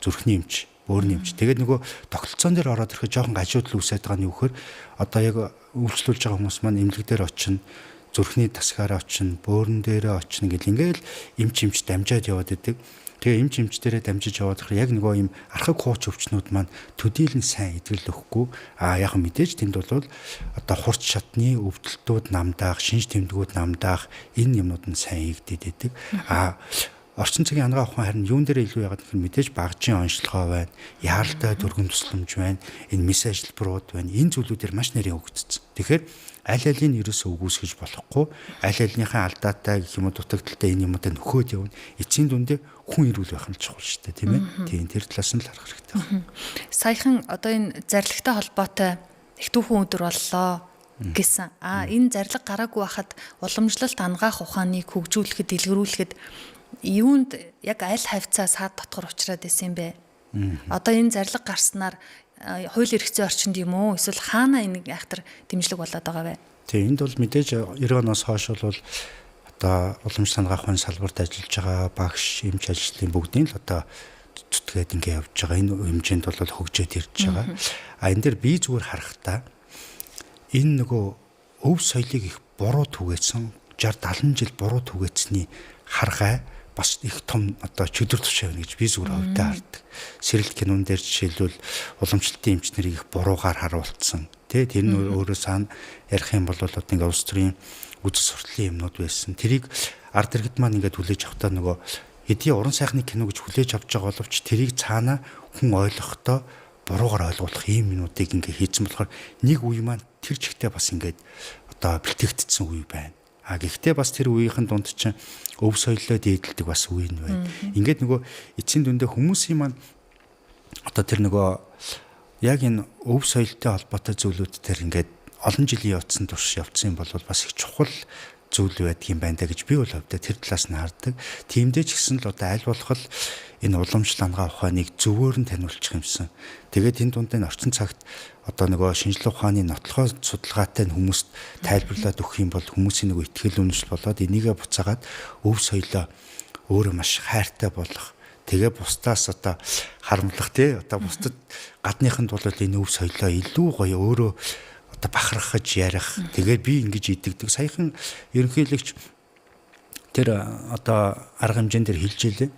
зүрхний эмч, бөөрийн эмч. Тэгээд нөгөө тогтолцоон дээр ороод ирэхэд жоохон гажуудал үүсээд байгаа нь юу гэхээр одоо яг үйлчлүүлж байгаа хүмүүс маань эмнэлэг дээр очино, зүрхний тасгаараа очино, бөөрөн дээрээ очино гэл ингээл эмч дамжаад яваад идэг. Тэгээ эмч дээрээ дамжиж яваад ихээр яг нөгөө юм архаг хууч өвчнүүд маань төдийлэн сайн идэвхтэй өгөхгүй. Яг мэдээж тэнд бол одоо хурц шатны өвдөлтүүд намдаах, шинж тэмдгүүд намдаах энэ юмнууд нь сайн игдээд идэг. Орчин цагийн хангаа ухаан харин юун дээр илүү яагаад гэвэл мэдээж багжийн онцлогоо байна, яаралтай дүргэн тусламж байна, энэ мис ажилбарууд байна. Энэ зүйлүүдээр маш нэрийн хөгжсөн. Тэгэхээр аль алийг ерөөсөө үгүйсгэж болохгүй, аль алийнхаа алдаатай гэх юм уу дутагдaltaй энэ юмудаа нөхөөд явна. Эцсийн дүндээ хүн ирүүл байх нь чухал шүү дээ, тийм ээ. Тийм тэр талаас нь л харах хэрэгтэй байна. Саяхан одоо энэ зарлагтай холбоотой их түүхэн өдөр боллоо гэсэн. Энэ зарлаг гараагүй байхад уламжлалт хангаах ухааныг хөгжүүлэхэд, дэлгэрүүлэхэд юунд яг аль хавцаа саад дотгор учраад исэн бэ? Одоо энэ зарлаг гарснаар хууль эрх зүйн орчинд юм уу? Эсвэл хаана энэ айхтар дэмжлэг болоод байгаа вэ? Тийм, энд бол мэдээж 90 оноос хойш бол одоо уламжлалт хангаах ухааны салбарт ажиллаж байгаа багш, эмч ажилтны бүгдийн л одоо зүтгээд ингэ явж байгаа. Энэ хэмжээнд бол хөгжөөд ирж байгаа. Энэ дээр би зүгээр харахтаа энэ нөгөө өв соёлыг их буруу түгээсэн 60 70 жил буруу түгээсний харгай бас их том одоо чөдөр тушаа байна гэж би зүгээр хөвдөө хардаг. Сэрэлт кинон дээр жишээлбэл уламжлалтын эмч нарыг их буруугаар харуулсан. Тэр нь өөрөө саана ярих юм бол одоо ингээ улс төрийн үзэл сурталын юмнууд байсан. Тэрийг ард иргэд маань ингээд хүлээж авахтаа нөгөө эдийн уран сайхны кино гэж хүлээж авч байгаа боловч тэрийг цаана хүн ойлгохдоо буруугаар ойлгуулах ийм юмнуудыг ингээ хийсэн болохоор нэг үе маань тэр чигтээ бас ингээд одоо бэлтгэгдсэн үе байна. Гэхдээ бас тэр үеийнхэн дунд чинь өв соёлоо дээдэлдэг бас үе нь байна. Ингээд нөгөө эцсийн дүндээ хүмүүсийн маань одоо тэр нөгөө яг энэ өв соёлтой холбоотой зүйлүүд төр ингээд олон жилийн явцсан турш явцсан бол бас их чухал зүйл байдаг юм байна да гэж би бол хөвдөө тэр талаас нь хардаг. Тиймдээ ч гэсэн л одоо аль болох энэ уламжлалт хангаа ухааныг зөвөөр нь таниулчих юмсан. Тэгээд энэ дунд энэ орчин цагт одоо нөгөө шинжлэх ухааны нотлохоо судалгаатай хүмүүст тайлбарлаад өгөх юм бол хүмүүсийн нөгөө итгэл үнэмшил болоод энийгээ буцаагаад өв соёлоо өөрөө маш хайртай болох, Тэгээ бусдаас одоо харамлах тий одоо бусдад гадныханд бол энэ өв соёлоо илүү гоё өөрөө одоо бахархаж ярих. Тэгээ би ингэж идэгдэг. Саяхан ерөнхийлөгч тэр одоо арга хэмжээнд дээр хэлж илээ.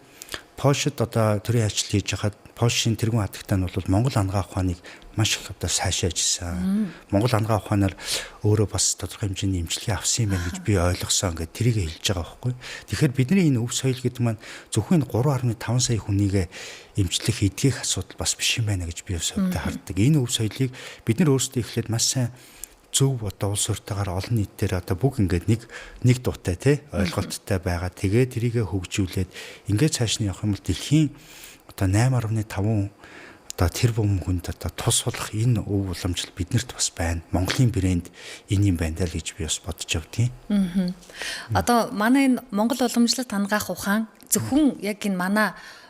Польшид одоо төрийн ажил хийж хахад Польшийн тэргүүн хатагтай нь бол Монгол ангаа ухааныг маш их одоо сайшаажсан. Монгол ангаа ухаанаар өөрөө бас тодорхой хэмжээний имчилгээ авсан юм байна гэж би ойлгосон. Ингээд тэрийг хэлж байгаа байхгүй. Тэгэхээр бидний энэ өв соёл гэдэг маань зөвхөн 3.5 сая хүнийг имчлэх эдгэх асуудал бас биш юм байна гэж би өсөвдө хардаг. Энэ өв соёлыг бид нар өөрсдөө эхлээд маш сайн зөв одоо улс ортойгоор олон нийтээр одоо бүх ингээд нэг дуутай тий ойлголттой байгаа. Тэгээ тэрийгэ хөгжүүлээд ингээд цааш нь явах юм бол дэлхийн одоо 8.5 одоо тэрбум хүнд одоо тус болох энэ өв уламжлал биднэрт бас байна. Монголын брэнд энэ юм байна даа гэж би бас бодож явдгийн. Одоо манай энэ Монгол уламжлалт хангаах ухаан зөвхөн яг энэ манай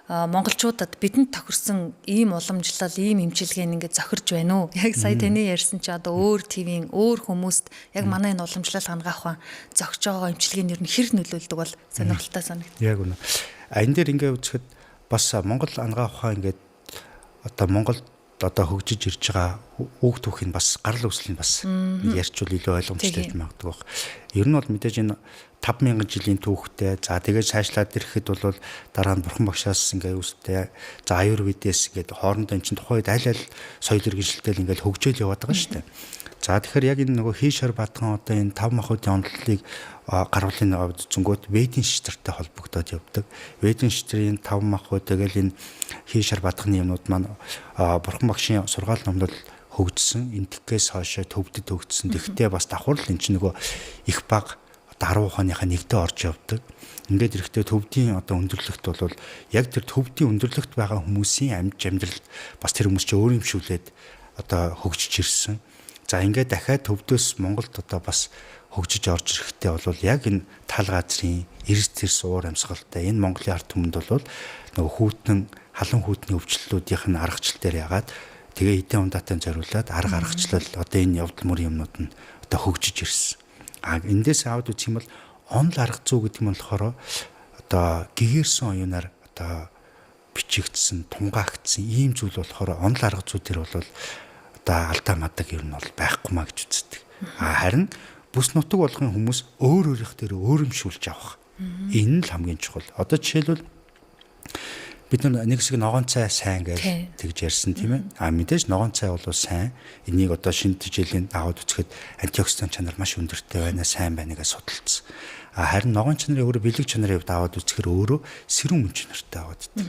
монголчуудад бидэнд тохирсон ийм уламжлал, ийм имчилгээ ингээд зохирж байна уу? Яг сая таны ярьсан чи одоо өөр ТV-ийн өөр хүмүүст яг манай энэ уламжлал хангаах ухаан зохиж байгаа имчилгээний ер нь хэр нөлөөлдөг бол сонирхолтой санагдав. Яг үнэ. Энэ дээр ингээд үзэхэд бас Монгол ангаа ухаан ингээд одоо Монголд одоо хөгжиж ирж байгаа үг түүхийг бас гарал үүслийн бас ярьчвал илүү ойлгомжтой магадгүй баг. Ер нь бол мэдээж энэ 5000 жилийн түүхтэй. За тэгээд цаашлаад ирэхэд бол дараа нь бурхан багшаас ингээ үүстэй. За аюурведээс ингээд хоорондоо эн чинь тухайд аль соёл иргэншилтэл ингээд хөгжөөл яваад байгаа шүү дээ. За тэгэхээр яг энэ нөгөө хийшэр батхан одоо энэ 5 махуудын оноллыг гаргуулын зөнгөт Ведийн шитртэй холбогдоод явдаг. Ведийн шитрийн 5 махууд тэгэл энэ хийшэр батханы юмнууд маань бурхан багшийн сургаал номдод хөгжсөн. Энтхгээс хойш төвдөд хөгжсөн. Тэгтээ бас давхар л эн чинь нөгөө их баг 10 ухааныхаа нэгдээ орж явдаг. Ингээд эрэхтэй төвдийн одоо өндөрлөгт бол яг тэр төвдийн өндөрлөгт байгаа хүмүүсийн амьдралд бас тэр хүмүүс чинь өөр юмшүүлээд одоо хөгжиж ирсэн. За ингээд дахиад төвдөөс Монголд одоо бас хөгжиж орж ирэхтэй бол яг энэ тал газрын эрс тэрс уур амьсгалтай энэ Монголын ард түмэнд бол нөгөө хүүтэн халуун хүүтний өвчлөлүүдийнх нь аргачлал дээр ягаад тэгээ эдийн ундаатай зориулаад арга аргачлал одоо энэ явдал мөрийн юмнууд нь одоо хөгжиж ирсэн. Эндээс аваад үсэх юм бол онл арга зүй гэдэг нь болохоор одоо гэгэрсэн оюунаар одоо бичигдсэн, тунгаагдсан ийм зүйл болохоор онл арга зүй төр бол одоо алдаа мадаг ер нь бол байхгүй маа гэж үздэг. Харин бүс нутаг болгын хүмүүс өөр өөрийнх дээр өөрөмшүүлж авах. Энэ л хамгийн чухал. Одоо жишээлбэл бид нэг хэсэг ногоон цай сайн гэж тэгж ярьсан тийм ээ. Мэдээж ногоон цай бол сайн. Энийг одоо шинэ жилийн аваад үзэхэд антиоксидант чанар маш өндөртэй байна, сайн байна гэж судалсан. Харин ногоон чанарын өөрө бэлэг чанарын хувьд аваад үзэхээр өөрөө сэрүүн мөн чанартай аваад идэх.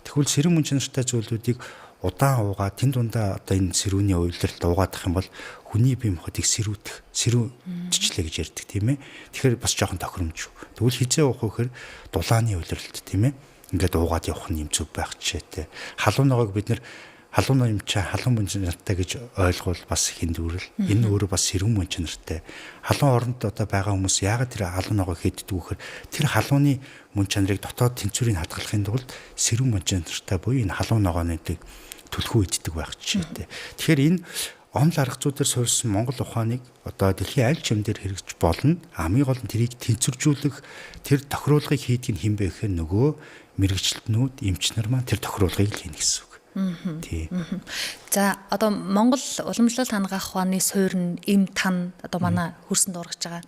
Тэгвэл сэрүүн мөн чанартай зүйлүүдийг удаан уугаад тэн дундаа одоо энэ сэрүүний уйлралд уугаадах юм бол хүний бие махбодыг сэрүүтчлээ гэж ярьдаг тийм ээ. Тэгэхээр бас жоохон тохиромжгүй. Тэгвэл хизээ уух вэхээр дулааны уйлралт тийм ээ. Ингээд уугаад явах нь юм зүг байх жишээтэй. Халуун ногоог бид нэр халуун юм чаа халуун мөн чанартай гэж ойлгуул бас хиндүүрэл. Энэ өөрөө бас сэрүүн мөн чанартай. Халуун оронд одоо байгаа хүмүүс яагаад тэр халуун ногоог хийддэг вэхээр тэр халууны мөн чанарыг дотоод тэнцвэрийг хадгалахын тулд сэрүүн мөн чанартай буюу энэ халуун ногоонуудыг түлхүү иддэг байх жишээтэй. Тэгэхээр энэ онл арга зүй дээр суурьсан Монгол ухааныг одоо дэлхийн аль ч юм дээр хэрэгж болно. Хамгийн гол нь тэрийг тэнцвэржүүлэх тэр тохируулгыг хийдэг нь хэн бэ гэхээр нөгөө мэрэгчлэтнүүд, эмчнэр маань тэр тохируулгыг л хийнэ гэсэн үг. Тий. За одоо Монгол уламжлалт хангаах ухааны суурь нь эм тан одоо манай хөрсөнд ургаж байгаа.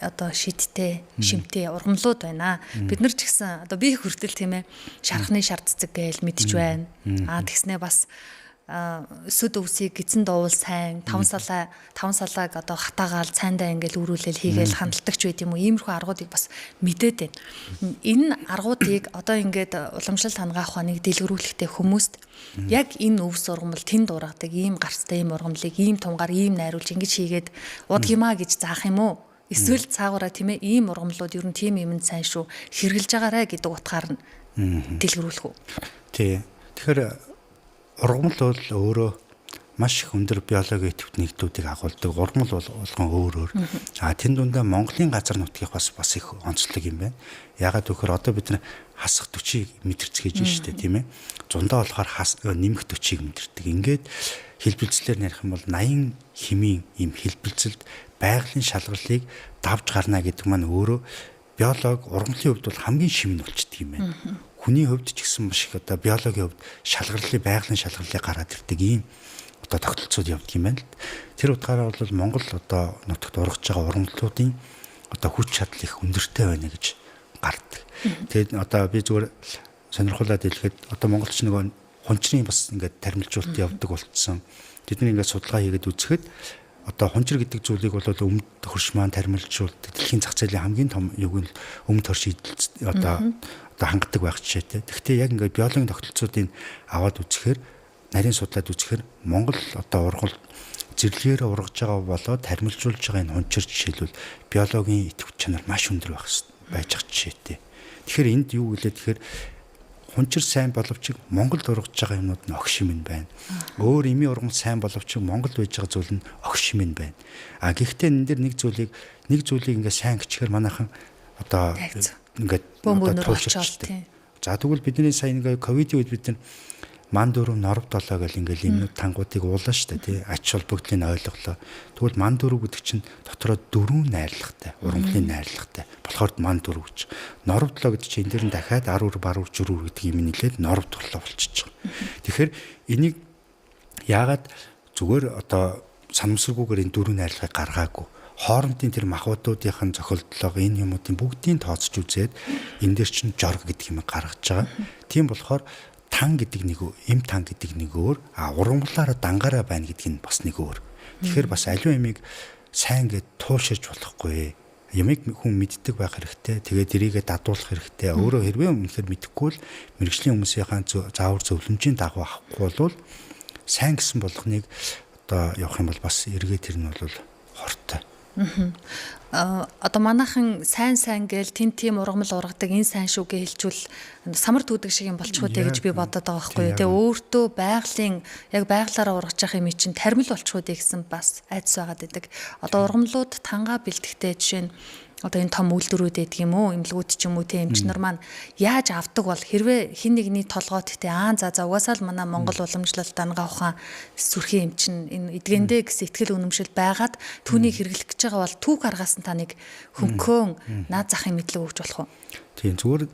Одоо шидтэй, шимтэй ургамлууд байна. Бид нар ч гэсэн одоо би хүртэл тийм ээ шархны шардцэг гээл мэдж байна. Тэгснээ бас сүд өвсийг гидсэн дуул сайн 5 салааг одоо хатаагаал цайндаа ингээл үрүүлэл хийгээл хандлагч байд юм уу иймэрхүү аргуудыг бас мэдээд байна. Энэ аргуудыг одоо ингээд уламжлалт хангаах ухааныг дэлгэрүүлэхдээ хүмүүст яг энэ өвс ургамал тэнд ургадаг ийм гарцтай ийм ургамлыг ийм тунгаар ийм найруулж ингэж хийгээд удгиймаа гэж заах юм уу? Эсвэл цаагаараа тийм ээ ийм ургамлууд ер нь тийм юмд сайн шүү хэрглэж байгаарэ гэдэг утгаар нь дэлгэрүүлэх үү? Тий. Тэгэхээр ургамал бол өөрөө маш их өндөр биологийн төвтнэгдүүдийг агуулдаг. Ургамал болгон өөр. Тэн дундаа Монголын газар нутгийнх бас их онцлог юм байна. Ягаад гэвэл одоо бид нар хасах төчийг мэдэрцгээж штэ тийм ээ. Зундаа болохоор нэмэх төчийг мэдэрдэг. Ингээд хэлбэлцлэр ярих юм бол 80 хэмийн ийм хэлбэлцэлд байгалийн шалгарлыг давж гарна гэдэг маань өөрөө биологи ургамлын хувьд бол хамгийн шимэн болчдөг юм байна. хүний хувьд ч гэсэн маш их одоо биологийн хувьд байгалийн шалгарлыг гараад ирдэг ийм одоо тогтолцоод явдаг юм байна л. Тэр утгаараа бол Монгол одоо нутагт ургаж байгаа ургамлуудын одоо хүч чадал их өндөртэй байна гэж гардаг. Тэгээд одоо би зүгээр сонирхолтой хэлэхэд одоо монголч нөгөө хунчрын бас ингээд тармилжуулалт явдаг болцсон. Тэдний ингээд судалгаа хийгээд үзэхэд одоо хунчир гэдэг зүйлийг бол өмнөд хөрш маань тармилжуулдаг. Дэлхийн зах зээлийн хамгийн том юг нь өмнөд хөрш одоо хангадаг байх жишээтэй. Гэхдээ яг ингээд биологийн тогтолцоодыг аваад үзэхээр нарийн судлаад үзэхээр Монгол одоо ургал зэрлэгээр ургаж байгаа болоод тармилжуулж байгаа энэ хунчир жишээлбэл биологийн идэвх чанар маш өндөр байх байж ах жишээтэй. Тэгэхээр энд юу гэлээ тэгэхээр хунчир сайн боловч Монголд ургаж байгаа юмнууд нь огш юм байна. Өөр эмийн ургамал сайн боловч Монголд байж байгаа зүйл нь огш юм байна. Гэхдээ энэ дэр нэг зүйлийг ингээд сайн гिचгээр манайхан одоо ингээд туушилчдаг. За тэгвэл бидний сайн ингээд ковидын үед бид нар ман дөрөв норв долоо гэл ингээл юмнууд тангуудыг уулаа штэ тий ач холбогдлыг ойлголоо. Тэгвэл ман дөрөв гэдэг чинь дотроо дөрвөн найрлагатай, ургамлын найрлагатай. Болохоор ман дөрөв гэж. Норв долоо гэдэг чинь энэ дэр нь дахиад 10 баруун жирүүр гэдэг юм нэлээд норв долоо болчихж байгаа. Тэгэхээр энийг яагаад зүгээр одоо санамсаргүйгээр энэ дөрвөн найрлагыг гаргаагүй. Хоорондын тэр махбодуудын зохилдлого энэ юмуудын бүгдийг тооцож үзээд энэ дэр чинь жорг гэдэг юм гаргаж байгаа. Тийм болохоор тан гэдэг нэг эм тан гэдэг нэг өөр ургамлаараа дангаараа байна гэдэг нь бас нэг өөр. Тэгэхээр бас аливаа ямиг сайн гэд туушиж болохгүй. Ямиг хүн мэддэг байх хэрэгтэй. Тэгээд эрийгээ дадуулах хэрэгтэй. Өөрөө хэрвээ үнэхээр мэдэхгүй л мэрэгжлийн хүмүүсийн заавар зөвлөмжийн дагуу авахгүй бол сайн гэсэн болгоныг одоо явах юм бол бас эргээ тэр нь бол хортой. Одоо манайхан сайн гээл тийм ургамал ургадаг энэ сайн шүүгээ хэлжүүл самар түйдэг шиг юм болчихоо дээ гэж би бодоод байгаа байхгүй юу. Тэгээ өөртөө байгалаараа ургаж явах юм чинь тармил болчихоо дээ гэсэн бас айдас байгаад байдаг. Одоо ургамлууд тангаа бэлтгэхдээ жишээ нь одоо энэ том үйлдвэрүүд гэдэг юм уу, эмнэлгүүд ч юм уу тийм эмчнэр маань яаж авдаг бол хэрвээ хин нэгний толгойд тэ за угаасаа л манай Монгол уламжлалт дангаа ухаан сүрхий эмчин энэ эдгэндээ гэсэн ихтгэл үнэмшил байгаад түүнийг хэрэглэх гэж байгаа бол түүх аргаас нь таныг хөнхөөн наад захын мэдлэг өгч болох уу? Тийм зүгээр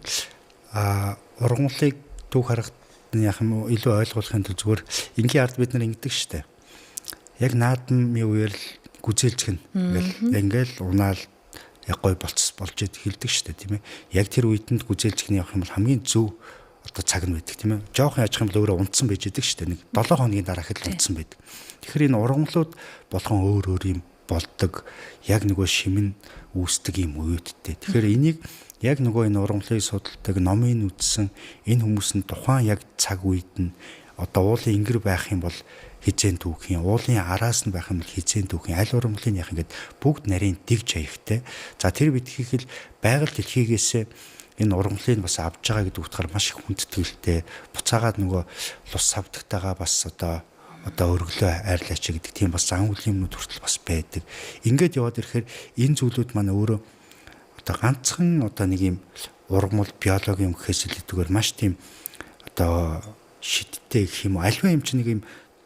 ургамлыг түүх аргад яах юм уу илүү ойлгуулахын тулд зүгээр энгийн ард бид нар ингэдэг штэ. Яг наадмын үеэр л гүзээлжгэн ингээл унаал яг гой болж хэлдэг шүү дээ тийм ээ. Яг тэр үедэнд гүзээлжгний явах юм бол хамгийн зөв одоо цаг нь байдаг тийм ээ. Жохон яжих юм бол өөрөө унтсан байж идэг шүү дээ. Нэг 7 хоногийн дараа хэд л унтсан байдаг. Тэгэхээр энэ ургамлууд болгон өөр юм болдог. Яг нөгөө шимэн үүсдэг юм үедтэй. Тэгэхээр энийг яг нөгөө энэ ургамлыг судалдаг номын үдсэн энэ хүмүүс нь тухайн яг цаг үед нь одоо уулын ингэр байх юм бол хизэн түүхийн, уулын араас нь байх юм бол хизэн түүхийн, аль ургамлын яг ингээд бүгд нарийн дэгж хаягтай. За тэр битгийх л байгаль дэлхийгээс энэ ургамлыг бас авж байгаа гэдэг утгаар маш их хүндэтгэлтэй. Буцаагаад нөгөө лус савдагтайгаа бас одоо өргөлөө айрлаач гэдэг тийм бас зан үлийн юмнууд хүртэл бас байдаг. Ингээд яваад ирэхээр энэ зүйлүүд маань өөрөө одоо ганцхан одоо нэг юм ургамал биологи юм гэхээс илүүтэйгээр маш тийм одоо шидтэй гэх юм уу альва юм чинь нэг юм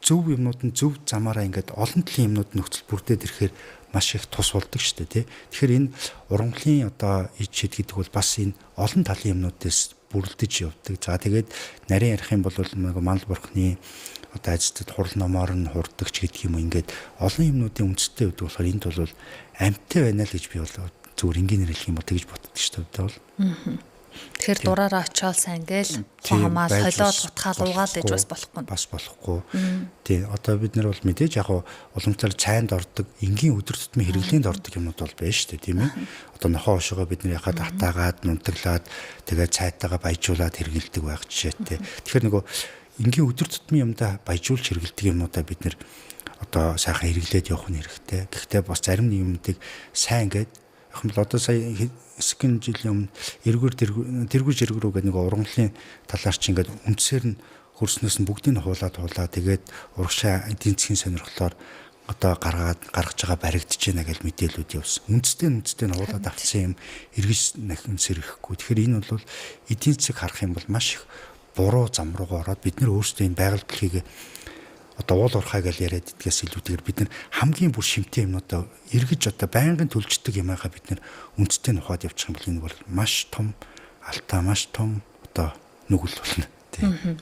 зөв юмнууд нь зөв замаараа ингээд олон төрлийн юмнууд нөхцөл бүрдээд ирэхээр маш их тус болдог шүү дээ тий. Тэгэхээр энэ ургамлын одоо иж шид гэдэг бол бас энэ олон талын юмнуудаас бүрэлдэж явдаг. За тэгээд нарийн ярих юм бол нэг мал бурхны одоо ажилтнууд хурал номоор нь хурдаг ч гэдэг юм ингээд олон юмнуудын үндэстэй байдаг болохоор энд бол амьттай байна л гэж би бол зүгээр энгийнээр хэлэх юм бол тэгж боддог шүү дээ бол. Тэгэхээр дураараа очиол сайн гээл хамаал холиод гутгаал угаал гэж бас болохгүй. Бас болохгүй. Тий одоо бид нар бол мэдээж яг уламжлал цайнд ордог, энгийн өдөр тутмын хэрэглээнд ордог юмнууд бол байна шүү дээ тийм ээ. Одоо нохоо ошоогоо бид нар яхад атаагаад, нунтаглаад тэгээ цайтайгаа баяжуулаад хэрэгэлдэг байх жишээтэй. Тэгэхээр нөгөө энгийн өдөр тутмын юмдаа баяжуулж хэрэгэлдэг юмнуудаа бид нар одоо сайхан хэрэглээд явах нь хэрэгтэй. Гэхдээ бас зарим юмнуудыг сайн гээд одоо сая хэсэгэн жилийн өмнө тэргүүж эргэрүү гэдэг нэг ургамлын талаар чи ингээд үндсээр нь хөрснөөс нь бүгдийг нь хуулаад тэгээд урагшаа эдийн засгийн сонирхлоор одоо гаргаж байгаа баригдаж байна гэж мэдээлүүд явсан. Үндстэй нь хуулаад авсан юм эргэж нахин сэрэхгүй. Тэгэхээр энэ бол эдийн засаг харах юм бол маш их буруу зам руугаа ороод бид нар өөрсдөө энэ байгаль дэлхийг одоо уул уурхай гэж яриад идгээс илүүтэйгээр бид нар хамгийн бүр шимтэй юмнуудаа эргэж одоо байнгын төлждөг юм аа бид нар үндэстэй нь ухаад явчих юм бол энэ бол маш том алдаа, маш том одоо нүгэл болно. Тийм.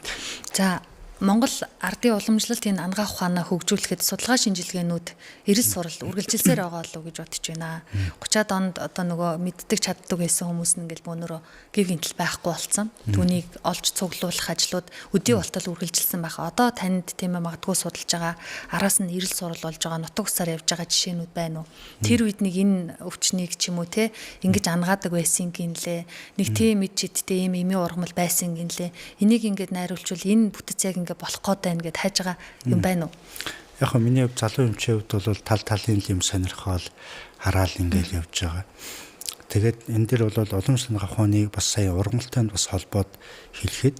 За Монгол ардын уламжлалт энэ ангаа ухаанаа хөгжүүлэхэд судалгаа шинжилгээнүүд эрс сурал үргэлжилсээр байгаа болов уу гэж бодож байна. 30-аад онд одоо нөгөө мэддэг чаддаг байсан хүмүүс нь ингээл бөөнөрөө гэр гинтэл байхгүй болсон. Түүнийг олж цуглуулах ажлууд өдий болтол үргэлжилсэн байх. Одоо танд тийм ээ магадгүй судалж байгаа араас нь эрс сурал болж байгаа нутаг усаар явж байгаа жишээнүүд байна уу? Тэр үед нэг энэ өвчнийг ч юм уу те ингэж ангаадаг байсан гинлээ. Нэг тийм мэд чидтэй ийм эмийн ургамал байсан гинлээ. Энийг ингээд найруулчвал энэ бүтэц яг болох гээд байна гэд хайж байгаа юм байна уу? Яг нь миний залуу эмчийн хувьд бол талын юм сонирхол хараал ингээл явж байгаа. Тэгээд энэ дэр бол уламжлалт ангаа ухааныг бас сая ургамалтай бас холбоод хэлэхэд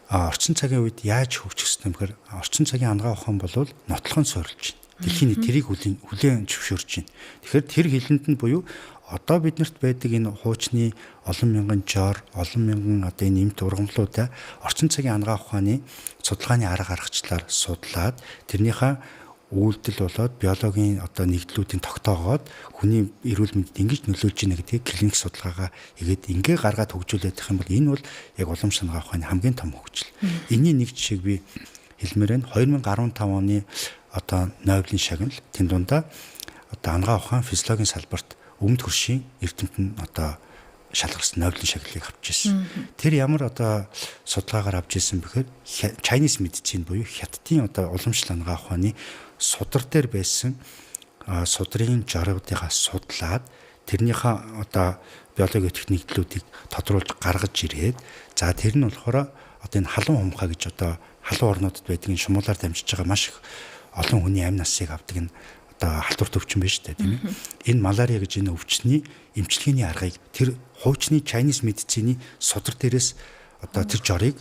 орчин цагийн үед яаж хөгжих юм бэхээр орчин цагийн ангаа ухаан бол нотлохын суурилж байна. Дэлхийн нийт тэрийг хүлээн зөвшөөрч байна. Тэгэхээр тэр хилэнд нь буюу одоо биднэрт байдаг энэ хуучны олон мянган жор, олон мянган одоо энэ эмт ургамлуудаа орчин цагийн ангаа ухааны судалгааны арга аргачлалаар судлаад тэрнийхээ үйлдэл болоод биологийн одоо нэгдлүүдийн тогтоогоод хүний эрүүл мэндэд ингэж нөлөөлж байна гэдгийг клиник судалгаагаа игээд ингээ гаргаад хөгжүүлээд их юм бол энэ бол яг уламжлалт ангаа ухааны хамгийн том хөгжил. Энийн нэг жишээг би хэлмээр байна. 2015 оны одоо Нобелийн шагнал тэнд дундаа одоо ангаа ухаан физиологийн салбарт өмнөд хөршийн эрдэмт нь одоо шалгарсан Нобелийн шагналыг авч ирсэн. Тэр ямар одоо судалгаагаар авч ирсэн бэхээр Chinese medicine буюу хятадын одоо уламжлалт ангаа ухааны судар дээр байсан судрын жоргуудыгаа судлаад тэрнийхээ одоо биологийн техниклүүдийг тодруулж гаргаж ирээд за тэр нь болохоор одоо энэ халуун хумхаа гэж одоо халуун орнуудад байдаг энэ шумуулаар дамжиж байгаа маш их олон хүний амь насыг авдаг энэ одоо халдварт өвчин байна шүү дээ, тийм ээ. Энэ малария гэж энэ өвчний эмчилгээний аргыг тэр хуучны Chinese medicine-ийн судар дээрээс одоо тэр жорыг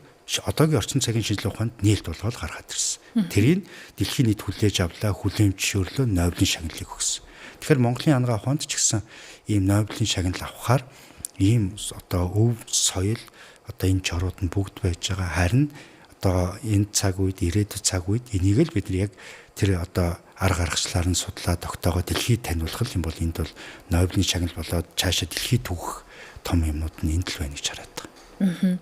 одоогийн орчин цагийн шинжилгээ ухаанд нээлт болгоод гаргаад ирсэн. Тэрийг дэлхийн нийт хүлээж авлаа, хүлээн зөвшөөрлөө Нобелийн шагналыг өгсөн. Тэгэхээр Монголын ангаа ухаанд ч гэсэн ийм Нобелийн шагнал авахаар ийм одоо өв соёл одоо энэ жорууд нь бүгд байж байгаа. Харин одоо энэ цаг үед ирээдүйн цаг үед энийг л бид нар яг тэр одоо арга аргачлалаар нь судлаа тогтоогоо дэлхийд таниулах юм бол энд бол Нобелийн шагнал болоод цаашаа дэлхийд түүх том юмнууд нь энд л байна гэж хараад байгаа.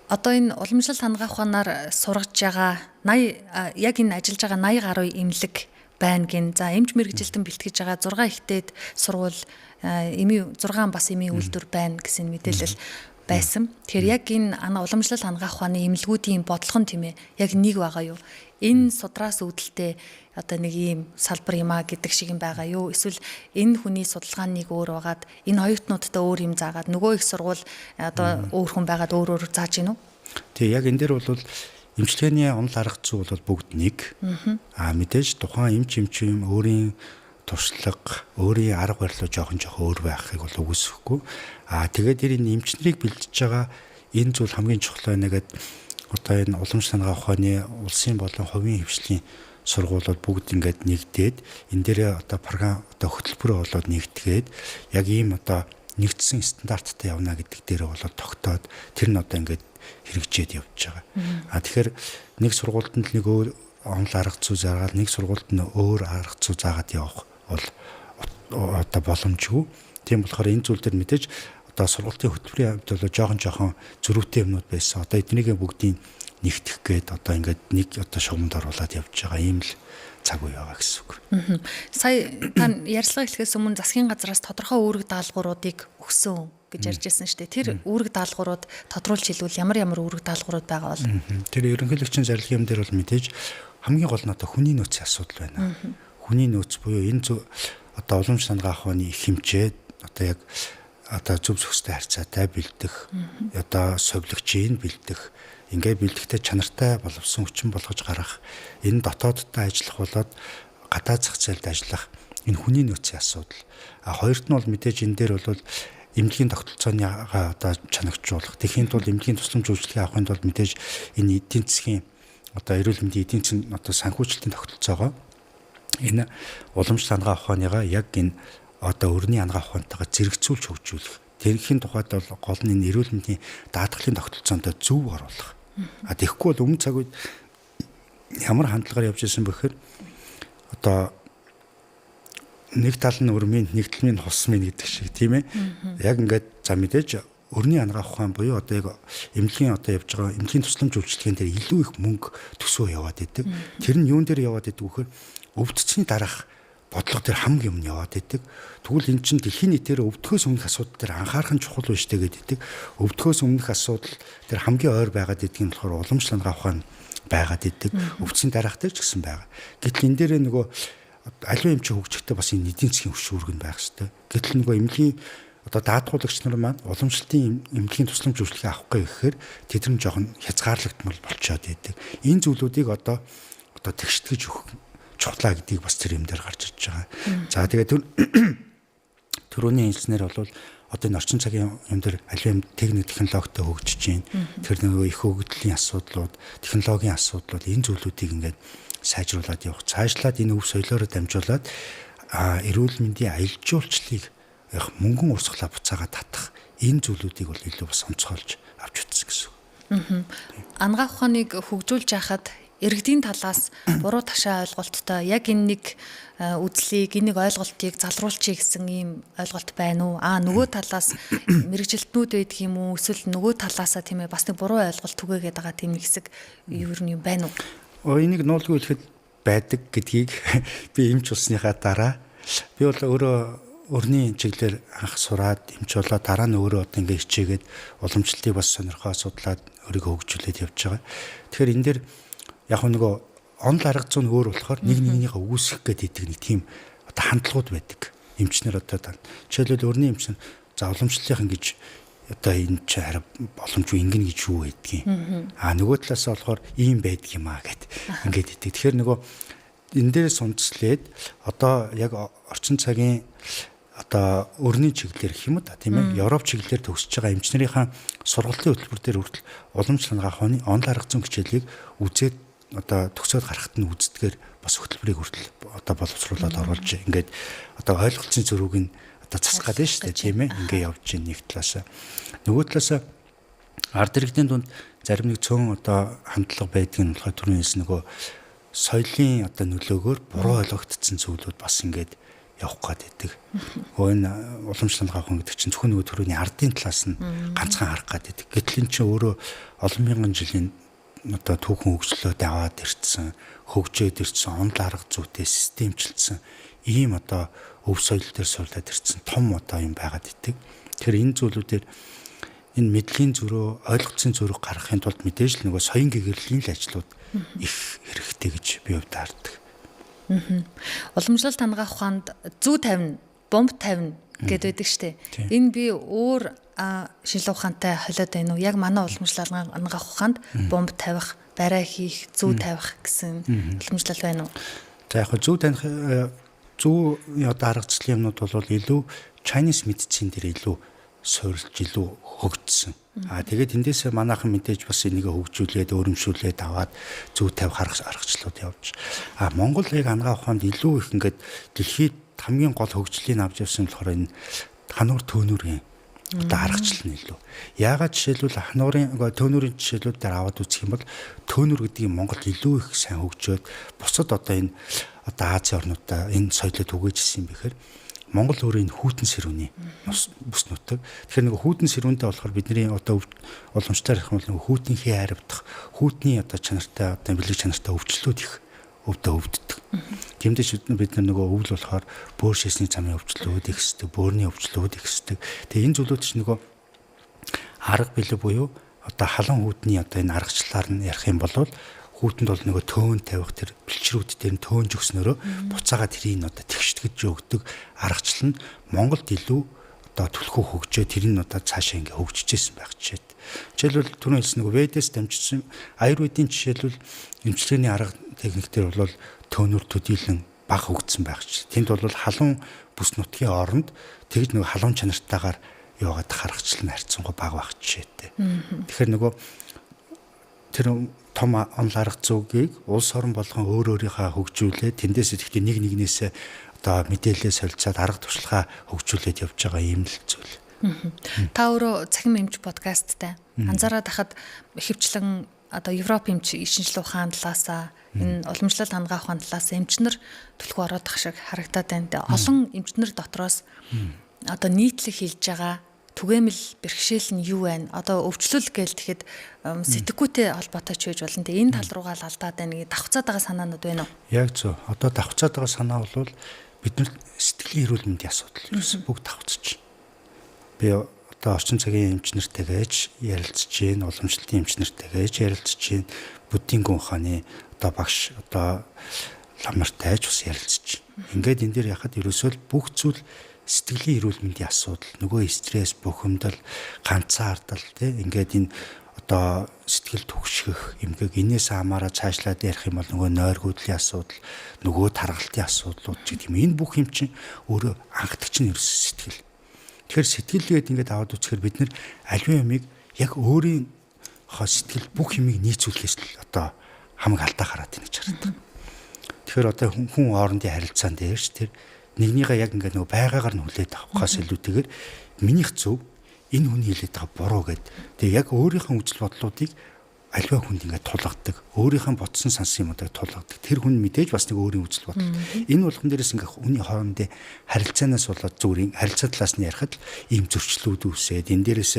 Одоо энэ уламжлалт ангаа ухаанаар сургаж байгаа 80 яг энэ ажиллаж байгаа 80 гаруй эмнэлэг байна гин. За эмч мэргэжилтэн бэлтгэж байгаа 6 ихтэйд сургууль эмийн 6 бас эмийн үйлдвэр байна гэсэн мэдээлэл байсан. Тэгэхээр яг энэ уламжлалт ангаа ухааны эмнэлгүүдийн бодлого нь тийм ээ яг нэг байгаа юу? Энэ судраас үүдэлтэй одоо нэг ийм салбар юмаа гэдэг шиг юм байгаа юу? Эсвэл энэ хүний судалгааны нэг өөр байгаад энэ оюутнуудтай өөр юм заагаад нөгөө их сургууль одоо өөр хүн байгаад өөр зааж гинүү? Тэгээ яг энэ дээр бол эмчилгээний онол арга зүй бол бүгд нэг. Мэдээж тухайн эмчим өөрийн туршлага, өөрийн арга барилаа жоохон өөр байхыг бол үгүйсэхгүй. Тэгээд энэ эмч нарыг бэлдэж байгаа энэ зүйл хамгийн чухал байна гэдэг одоо энэ уламжлалт ангаа ухааны улсын болон хувийн хвшлийн сургуулиуд бүгд ингээд нэгдээд энэ дээрээ одоо програм одоо хөтөлбөрөө болоод нэгтгээд яг ийм одоо нэгдсэн стандарттай явна гэдэг дээрээ болоод тогтоод тэр нь одоо ингээд хэрэгжээд явж байгаа. Тэгэхээр нэг сургуульд нь нэг өөр онол арга зүй заагаад нэг сургуульд нь өөр арга зүй заагаад явах бол одоо боломжгүй. Тийм болохоор энэ зүйл дээр мэдээж одоо сургуулийн хөтөлбөрийн хувьд бол жоохон зөрүүтэй юмнууд байсан. Одоо эднийг бүгдийг нэгтгэх гээд одоо ингээд нэг одоо шугамд оруулаад явж байгаа ийм л цаг үе байгаа гэсэн үг. Сая та ярилцлага эхлэхээс өмнө засгийн газраас тодорхой үүрэг даалгавруудыг өгсөн гэж ярьжсэн шүү дээ. Тэр үүрэг даалгаврууд тодруулж хэлвэл ямар үүрэг даалгаврууд байгаа бол? Тэр ерөнхийлөгчийн зарилгын юм дээр бол мэдээж хамгийн гол нь одоо хүний нөөцийн асуудал байна. Хүний нөөц буюу энэ одоо уламжлалт ангаа ухааны их хэмжээ одоо яг одоо зөв зөвхөстэй харьцаатай бэлдэх, одоо совилогчийн бэлдэх, ингээ бэлдэхтэй чанартай боловсон хүчин болгож гаргах, энэ дотооддоо ажиллах болоод гадаад зах зээлд ажиллах энэ хүний нөөцийн асуудал. Хоёрт нь бол мэдээж энэ дээр бол эмнэлгийн тогтолцооныгаа одоо чанагчуулах. Тэхийн тулд эмнэлгийн тусламж үйлчилгээ авахын тулд мэдээж энэ эдийн засгийн одоо эрүүл мэндийн эдийн засгийн одоо санхүүжилтийн тогтолцоогоо энэ уламжлалт ангаа ухааныгаа яг энэ одоо өрний ангаа ухаантайгаа зэрэгцүүлж хөгжүүлэх. Тэрхийн тухайд бол гол нь энэ эрүүл мэндийн даатгалын тогтолцоонд зөв оруулах. Тэгэхгүй бол өмнө цаг үед ямар хандлагаар явж ирсэн бэхээр одоо нэг тал нь өрмийн, нэг тал нь хус минь гэдэг шиг тийм ээ. Яг ингээд за мэдээж өрний ангаах ухаан буюу одоо яг эмнэлгийн одоо явж байгаа эмнэлгийн тусламж үйлчилгээнд дээр илүү их мөнгө төсөө яваад идэг. Тэр нь юун дээр яваад идэг вэхээр өвдцсний дараах бодлого дээр хамгийн өмнө яваад идэг. Тэгвэл эн чинь дэлхийн нийтээр өвдөхөөс өмнөх асуудал дээр анхаарах нь чухал биш тэгээд идэг. Өвдөхөөс өмнөх асуудал дээр хамгийн ойр байгаад идэг нь болохоор уламжлал ангаах ухаан байгаад идэг. Өвдсний дараах дээр ч гэсэн байгаа. Гэтэл энэ дээр нөгөө аливаа эмчийн хөгжихдээ бас энэ эдийн засгийн хөшүүрэг нь байх хэрэгтэй. Гэтэл нөгөө эмнэлгийн одоо даатгуулагч нар маань уламжлалтын эмнэлгийн тусламж үйлчилгээ авахгүй гэхээр тэд нар жоохон хязгаарлагдмал болчиход идэг. Энэ зүйлүүдийг одоо тэгштгэж өгөх чухлаа гэдгийг бас тэр юм дээр гарч ирж байгаа. За тэгээд түрүүний хэлснээр бол одоо энэ орчин цагийн юм дээр аливаа техник технологитой хөгжиж байна. Тэр нөгөө их хөгжлийн асуудлууд, технологийн асуудлууд энэ зүйлүүдийг ингээд сайжруулад явах. Цаашлаад энэ өв соёлоороо дамжуулаад эрүүл мэндийн аялал жуулчлалыг яг мөнгөн урсгалаа буцаагаад татах энэ зүйлүүдийг бол илүү бас онцгойлж авч үзсэн гэсэн. Ангаах ухааныг хөгжүүлж яхад иргэдийн талаас буруу ташаа ойлголттой яг энэ нэг үзлийг, энэ нэг ойлголтыг залруулчих гэсэн ийм ойлголт байна уу? Нөгөө талаас мэрэгжилтнүүд байдаг юм уу? Эсвэл нөгөө талаасаа тийм ээ бас нэг буруу ойлголт түгээгээд байгаа тийм нэг хэсэг юу юм байна уу? Энийг нуулгүй хэлэхэд байдаг гэдгийг би эмч болсныхаа дараа би бол өөрөө өрний чиглэлээр анх сураад эмч болоод дараа нь өөрөө одоо ингээ хичээгээд уламжлалтыг бас сонирхоо судлаад өөрийгөө хөгжүүлээд явж байгаа. Тэгэхээр энэ дээр яг нөгөө онл арга зүйн өөр болохоор нэг нэгнийхээ үүсгэх гэдэг нэг тийм одоо хандлагууд байдаг. Эмчнэр одоо жишээлбэл өрний эмч за уламжлалынхан гэж одоо энэ ч хараа боломжгүй ингэнэ гэж юу байдгийг. Нөгөө талаас болохоор ийм байдаг юм гэд ингээд идэг. Тэгэхээр нөгөө энэ дээрээс үндэслээд одоо яг орчин цагийн одоо өрний чиглэлээр гэх юм да тийм ээ Европ чиглэлээр төгсөж байгаа эмчнэрийнхаа сургалтын хөтөлбөр дээр хүртэл уламжлал ангаах ухааны онл арга зүйн хичээлийг үзээд одоо төгсөөд гарахт нь үздгээр бас хөтөлбөрийг хүртэл одоо боловсруулаад оруулж ингээд одоо ойлголцсон зөрүүг нь одоо засгаад байна шүү дээ тийм ээ ингээ явж байна нэг талаасаа. Нөгөө талаасаа ард иргэдийн дунд зарим нэг цөөн одоо хандлага байдгийг нь болохоор түрүүн хэлсэн нөгөө соёлын одоо нөлөөгөөр буруу ойлгогдсон зүйлүүд бас ингээд явах гээд байдаг. Энэ уламжлал ангаах ухаан гэдэг чинь зөвхөн нөгөө түрүүний ардын талаас нь ганцхан харах гээд байдаг. Гэтэл энэ чинь өөрөө олон мянган жилийн одоо түүхэн хөгжлөөд аваад ирсэн, хөгжөөд ирсэн, онл арга зүйтэй системчлсэн ийм одоо өв соёл дээр суулаад ирсэн том одоо юм байгаад идэг. Тэгэхээр энэ зүйлүүдээр энэ мэдлэгийн зөрөө, ойлгоцсон зөрөг гаргахын тулд мэдээж л нөгөө соён гэгэрлийн л ажлууд их хэрэгтэй гэж би хувьд хардаг. Уламжлалт ангаах ухаанд зүү тавина, бомб тавина гэдэг байдаг штэ. Энэ би өөр шинжилгээ ухаантай холиод байна уу? Яг манай уламжлал ангаах ухаанд бомб тавих, барай хийх, зүү тавих гэсэн уламжлал байна уу? За яг зүү таних зүү одоо аргачлалын юмнууд бол илүү Chinese medicine дээр илүү суурилж илүү хөгжсөн. Тэгээд эндээсээ манайхан мэдээж бас энийг хөгжүүлээд өрөмшүүлээд аваад зүү тавих аргачлалууд явж. Монгол яг ангаах ухаанд илүү их ингээд дэлхийд хамгийн гол хөгжлийг авч явсан болохоор энэ хануур төөнүүрийн одоо аргачлал нь илүү. Яагаад жишээлбэл хануурын төөнүүрийн жишээлүүд дээр аваад үзэх юм бол төөнүүр гэдэг нь Монголд илүү их сайн хөгжөөд бусад одоо энэ одоо Азийн орнуудаа энэ соёлоо түгээжсэн юм бэхээр Монгол өөрөө энэ хүүтэн сэрүүний бүс нутаг. Тэгэхээр нөгөө хүүтэн сэрүүнтэй болохоор бидний одоо уламжлалаар ярих юм бол нөгөө хүүтнийхээ харивдах, хүүтний одоо чанартай одоо бэлэг чанартай өвчлүүд их өвддөг. Тэмдэж бид нөгөө өвөл болохоор бөөр шээсний замын өвчлүүд их хэсдэг, бөөрийн өвчлүүд их хэсдэг. Тэгээ энэ зүйлүүд чинь нөгөө арга бэлэг буюу одоо халуун хүүтний одоо энэ аргачлалаар нь ярих юм бол хүүтэнд бол нөгөө төөн тавих тэр бэлчрүүд дээр төөнж өгснөөрөө буцаага тэрийг одоо тэгштгэж өгдөг аргачлал нь Монголд илүү одоо түлхүү хөгжөө тэр нь одоо цаашаа ингээ хөгжижсэн байх жишээд. Жишээлбэл түрүүн хэлсэн нөгөө ведээс дамжсан аюрведийн жишээлбэл эмчилгээний арга техниктэр бол төөнөр төдийлөн бага хөгжсөн байх жишээ. Тэнд бол халуун бүс нутгийн оронд тэгж нөгөө халуун чанартайгаар яваад харгачлал нь харьцангуй бага байх жишээтэй. Тэгэхээр нөгөө тэр том онл арга зүйгийг улс орон болгон өөр өөрийнхөө хөгжүүлээд тэндээс ихдээ нэг нэгнээс одоо мэдээлэл солилцоод арга туршлагаа хөгжүүлээд явж байгаа юм л зүйл. Та өөрөө цахим эмч подкасттай анзаараад хахад хөвчлэн одоо Европ эмч шинжилгээ ухаан талаасаа энэ уламжлалт ангаах ухаан талаас эмчнэр төлхөө ороод ах шиг харагдаад байна. Олон эмчнэр дотроос одоо нийтлэг хэлж байгаа түгээмэл бэрхшээл нь юу байна? Одоо өвчлөл гээл тэгэхэд сэтгэхүйтэй холбоотой ч байж болно. Тэгээ энэ тал руугаа л алдаад байна гэж давхцаад байгаа санаанууд байна уу? Яг зөв. Одоо давхцаад байгаа санаа бол бидний сэтгэлийн эрүүл мэндийн асуудал ерөөсөн бүгд давхцаж байна. Би одоо орчин цагийн эмчнэртэйгээж ярилцж гин, уламжлалтын эмчнэртэйгээж ярилцж гин, буддийн гүн ухааны одоо багш одоо ламнартайч бас ярилцж байна. Ингээд энэ дээр яхад ерөөсөө бүх зүйл сэтгэлийн эрүүл мэндийн асуудал, нөгөө стресс, бухимдал, ганцаардал тий ингээд энэ одоо сэтгэл түгшгэх эмгэг энээс хамаараа цаашлаад ярих юм бол нөгөө нойргуудлын асуудал, нөгөө таргалтын асуудлууд ч гэдэг юм. Энэ бүх юм чинь өөрөө анхдагч нь ерөөс сэтгэл. Тэгэхээр сэтгэлгээд ингээд аваад үзэхээр бид нэр аливаа юмыг яг өөрийн сэтгэл бүх юмыг нийцүүлэхээс л одоо хамаг алдаа хараад байна гэж харагдав. Тэгэхээр одоо хүн хоорондын харилцаан дээр ч тэр нэгнийгээ яг ингээд нөгөө байгаагаар нь хүлээд авахаас илүүтэйгээр минийх зөв энэ хүний хэлээд байгаа буруу гэд. Тэгээ яг өөрийнхөө үзэл бодлуудыг аливаа хүнд ингээд тулгадаг. Өөрийнхөө ботсон сансан юмудыг тулгадаг. Тэр хүн мэдээж бас нэг өөрийн үзэл бодол. Энэ болгон дээрээс ингээд хүний хоорондын харилцаанаас болоод зүрийн харилцаа талаас нь ярихад ийм зөрчлүүд үүсээд энэ дээрээс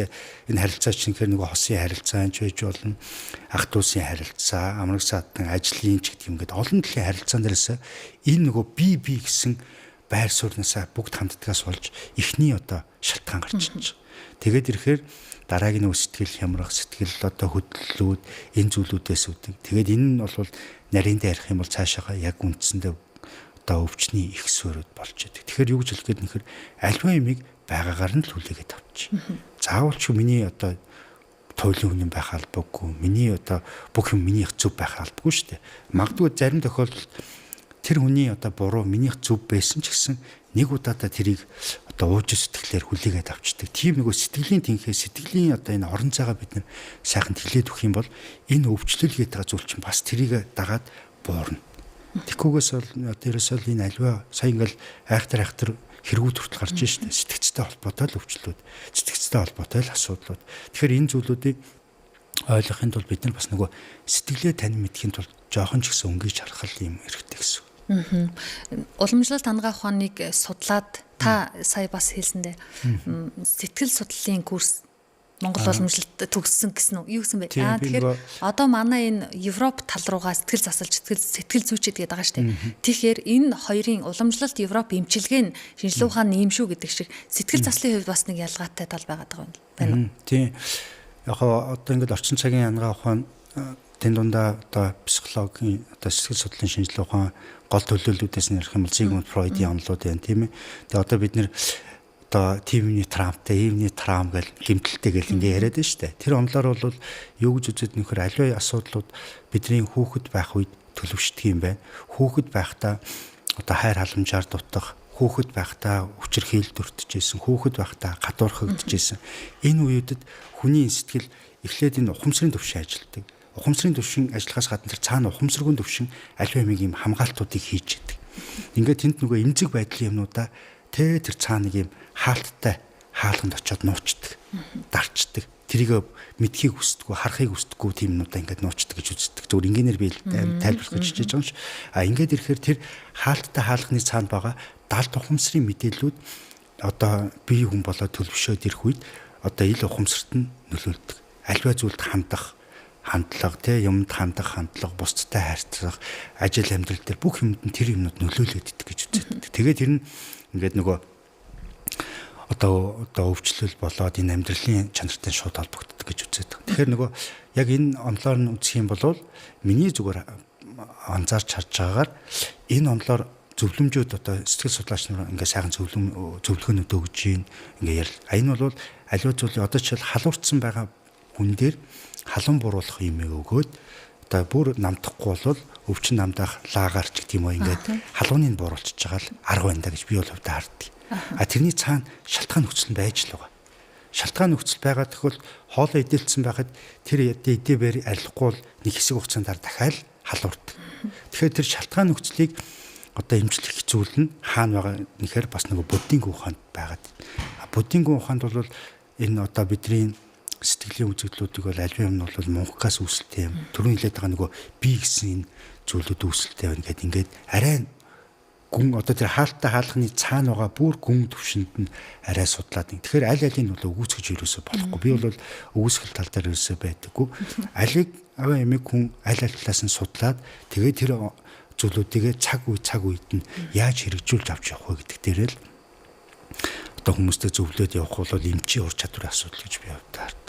энэ харилцаа чинь нөгөө хосын харилцаа ч байж болно. Ах дүүсийн харилцаа, амраг саатан ажлын ч гэдэг юм ингээд олон төрлийн харилцаан дээрээс энэ нөгөө би гэсэн байр сууриасаа бүгд хамтдагаас болж ихний одоо шалтгаан гарч ирж байгаа. Тэгээд ирэхээр дараагийн нөө сэтгэл хямрах, сэтгэл одоо хөдлөлүүд энэ зүйлүүдээс үүдэх. Тэгээд энэ нь бол нарийн дээр ярих юм бол цаашаага яг үндсэндээ одоо өвчний их суурьуд болж идэг. Тэгэхээр юу гэж хэлгээд нэхэр альва юмыг байгаагаар нь л хүлээгээд авчих. Заавал ч миний одоо туйлын хүн байх албагүй. Миний одоо бүх юм минийх зөв байх албагүй шүү дээ. Магадгүй зарим тохиолдолд тэр хүний одоо буруу минийх зөв байсан ч гэсэн нэг удаадаа тэрийг одоо ууж сэтгэлээр хүлээгээд авчдаг. Тийм нөгөө сэтгэлийн тэнхээ сэтгэлийн одоо энэ орон зайгаа бид нар сайхан тэлээд өгөх юм бол энэ өвчлөл гэдэг зүйл чинь бас тэрийг дагаад буурна. Тэгхгүйгээс бол дээрээс л энэ альва сая ингээл айхтар хэрэгүүд хүртэл гарч ийн штэ. Сэтгцтэй холбоотой л өвчлүүд, сэтгцтэй холбоотой л асуудлууд. Тэгэхээр энэ зүйлүүдийг ойлгохын тулд бид нар бас нөгөө сэтгэлээ тань мэдхийн тулд жоохон ч гэсэн өнгөж харах юм хэрэгтэй гэсэн. Уламжлалт хангаа ухааныг судлаад та сая бас хэлсэндээ сэтгэл судлалын курс Монгол уламжлалт төгссөн гэсэн үү? Юу гэсэн бэ? Тэгэхээр одоо манай энэ Европ тал руугаа сэтгэл засалж сэтгэл зүйчэд гэдэг байгаа шүү дээ. Тэгэхээр энэ хоёрын уламжлалт Европ эмчилгээ нь шинжилгээ ухааны юм шүү гэдэг шиг сэтгэл заслын хувьд бас нэг ялгаатай тал байгаа байна. Тийм. Яг одоо ингээд орчин цагийн хангаа ухаан тэн дундаа одоо психологийн одоо сэтгэл судлалын шинжилгээ ухаан гол төлөөллүүдээс нь ярих юм бол Зигмунд Фройдийн онолууд байна тийм ээ. Тэгээ одоо бид нэр одоо тивний травмтай, ивний травм гэл гэмтэлтэй гэл ингээ яриад байна шүү дээ. Тэр онолоор бол юу гэж үзээд нөхөр аливаа асуудлууд бидний хүүхэд байх үед төлөвшдөг юм байна. Хүүхэд байхдаа одоо хайр халамжаар дутах, хүүхэд байхдаа хүчирхийлэл дүртжсэн, хүүхэд байхдаа гадуурхагдчихсэн. Энэ үеүүдэд хүний сэтгэл эхлээд энэ ухамсарын төвшин ажилтдаг. Ухамсарын төвшин ажиллахаас гадна тэр цаана ухамсаргүй төвшин аливаа нэг юм хамгаалтуудыг хийж идэг. Ингээд тэнд нөгөө эмзэг байдлын юмнуудаа тэр цаана нэг юм хаалттай хаалганд очиод нуучдаг, дарчдаг. Тэрийг мэдхийг хүсдэггүй, харахыг хүсдэггүй тийм юмнуудаа ингээд нуучдаг гэж үздэг. Зөвхөн ингээр би тайлбарлах гэж хичээж байгаа юм ш. Ингээд ирэхээр тэр хаалттай хаалганы цаана байгаа далд ухамсарын мэдээллүүд одоо бие хүн болоод төлөвшөөд ирэх үед одоо ил ухамсарт нь нөлөөлдөг. Аливаа зүйлд хандлага тий юмд хандах хандлага, бусдтай харьцах, ажил амьдрал дээр бүх юмд нь тэр юмнууд нөлөөлөд идэх гэж үздэг. Тэгээд тэр нь ингээд нөгөө одоо өвчлөл болоод энэ амьдралын чанартай шууд холбогддог гэж үздэг. Тэгэхээр нөгөө яг энэ онлоор нь үзэх юм бол миний зүгээр анзаарч харж байгаагаар энэ онлоор зөвлөмжүүд одоо сэтгэл судлаач нар ингээд сайхан зөвлөгөөнүүд өгж гин ингээд ярил. Энэ бол аливаа зүйлийг одоо ч халуурцсан байгаа хүн дээр халуун буруулах юм өгөөд одоо бүр намдахгүй бол өвчин намдаах лагаарч гэдэг юм уу ингээд халууныг бууруулчихж байгаа л арга байна да гэж би бол хувьдаа харддаг. Тэрний цаана шалтгаан нөхцөл нь байж л байгаа. Шалтгаан нөхцөл байгаа тохиол хоолоо идэлцсэн байхад тэр эдээбэр арилахгүй бол нэг хэсэг хугацаанд дахиад халуурдаг. Тэгэхээр тэр шалтгаан нөхцөлийг одоо эмчлэх зүйл нь хаана байгаа нэхэр бас нэг буддийн ухаанд байгаад. Буддийн ухаанд бол энэ одоо бидний сэтгэлийн үзэгдлүүдийг бол аливаа юм нь бол мунхгаас үүсэлтэй юм. Түрүүн хэлээд байгаа нөгөө би гэсэн энэ зүйлүүд үүсэлтэй байна гэдэг ингээд арай гүн одоо тэр хаалттай хаалганы цаана байгаа бүр гүн төвшөнд нь арай судлаад нэг. Тэгэхээр аль алийг нь бол өгөөсгөж ерөөсөө болохгүй. Би бол өгөөсгөл тал дээр ерөөсөө байдаггүй. Алийг аваа эмэг хүн аль талаас нь судлаад тэгээд тэр зүйлүүдийг цаг үед нь яаж хэрэгжүүлж авч явах вэ гэдэг дээр л одоо хүмүүстэй зөвлөд явах бол эмчийн ур чадварын асуудал гэж би боддог.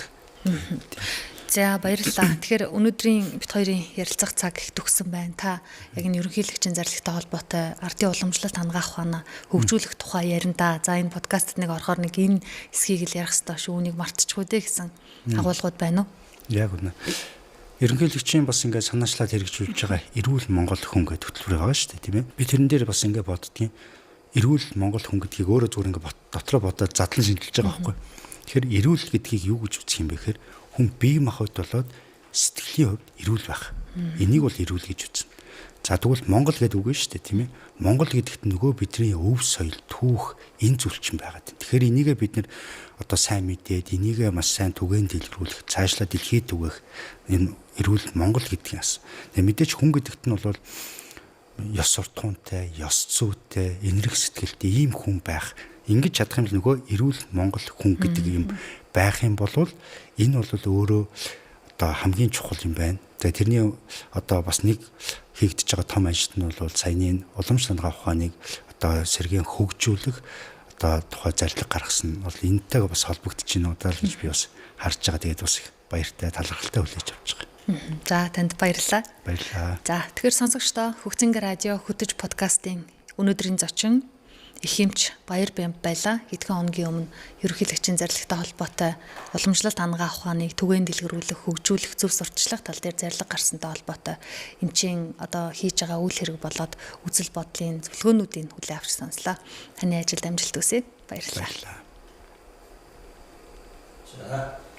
За баярлалаа. Тэгэхээр өнөөдрийн бит хоёрын ярилцах цаг их төгссөн байна. Та яг энэ ерөнхийлөгчийн зарлагтай холбоотой ардын уламжлалт хангах ухаанаа хөгжүүлэх тухай ярина. За энэ подкастт нэг орохоор нэг энэ хэсгийг л ярих хэрэгтэй шүү. Үнийг мартчихгүй дээ гэсэн агуулгууд байна уу? Яг үнэ. Ерөнхийлөгчийн бас ингээд санаачлаад хэрэгжүүлж байгаа эрүүл Монгол хүн гэдэг хөтөлбөр байгаа шүү дээ, тийм ээ. Би тэрэн дээр бас ингээд боддгийн эрүүл Монгол хүн гэдгийг өөрөө зүгээр ингээд дотроо бодоод задлан шинжилж байгаа байхгүй. Тэгэхээр эрүүл гэдгийг юу гэж үзэх юм бэ гэхээр хүн бие махбод болоод сэтгэлийн хувьд эрүүл байх. Энийг бол эрүүл гэж үзнэ. За тэгвэл Монгол гэдэг үг шүү дээ, тийм ээ. Монгол гэдэгт нөгөө бидний өв соёл, түүх, энэ зүйлчин байгаа. Тэгэхээр энийгээ бид нэр одоо сайн мэдээд энийгээ маш сайн түгээн дэлгэрүүлэх, цаашлаа дэлхийд түгэх энэ эрүүл Монгол гэдгийг ас. Тэгээ мэдээч хүн гэдэгт нь бол ёс суртахуунтай, ёс зүйтэй, энэрх сэтгэлтэй ийм хүн байх. Ингэж чадах юм л нөгөө эрүүл Монгол хүн гэдэг юм байх юм бол энэ бол өөрөө одоо хамгийн чухал юм байна. Тэгээ тэрний одоо бас нэг хийгдэж байгаа том ажил нь бол саяны уламжлалт хангах ухааныг одоо сэргээн хөгжүүлэх одоо тухай зарлиг гаргасан нь бол энэтэйгээ бас холбогдож байна удаа л гэж би бас харж байгаа. Тэгээд бас их баяртай талархалтай хүлээж авч байгаа. За танд баярлалаа. Баярлалаа. За тэгэхээр сонсогчдоо Хөгцөнгө радио хөтөж подкастын өнөөдрийн зочин их хэмч Баяр байлаа. Хэдхэн хоногийн өмнө ерөнхийлөгчийн зарлагтай холбоотой уламжлалт хангах ухааныг түгээн дэлгэрүүлэх, хөгжүүлэх, зөв сурталчлах тал дээр зарлиг гарсантай холбоотой эмчийн одоо хийж байгаа үйл хэрэг болоод үзэл бодлын зөвлөгөөнүүдийн хүлээн авч сонслоо. Таны ажилд амжилт хүсье. Баярлалаа. За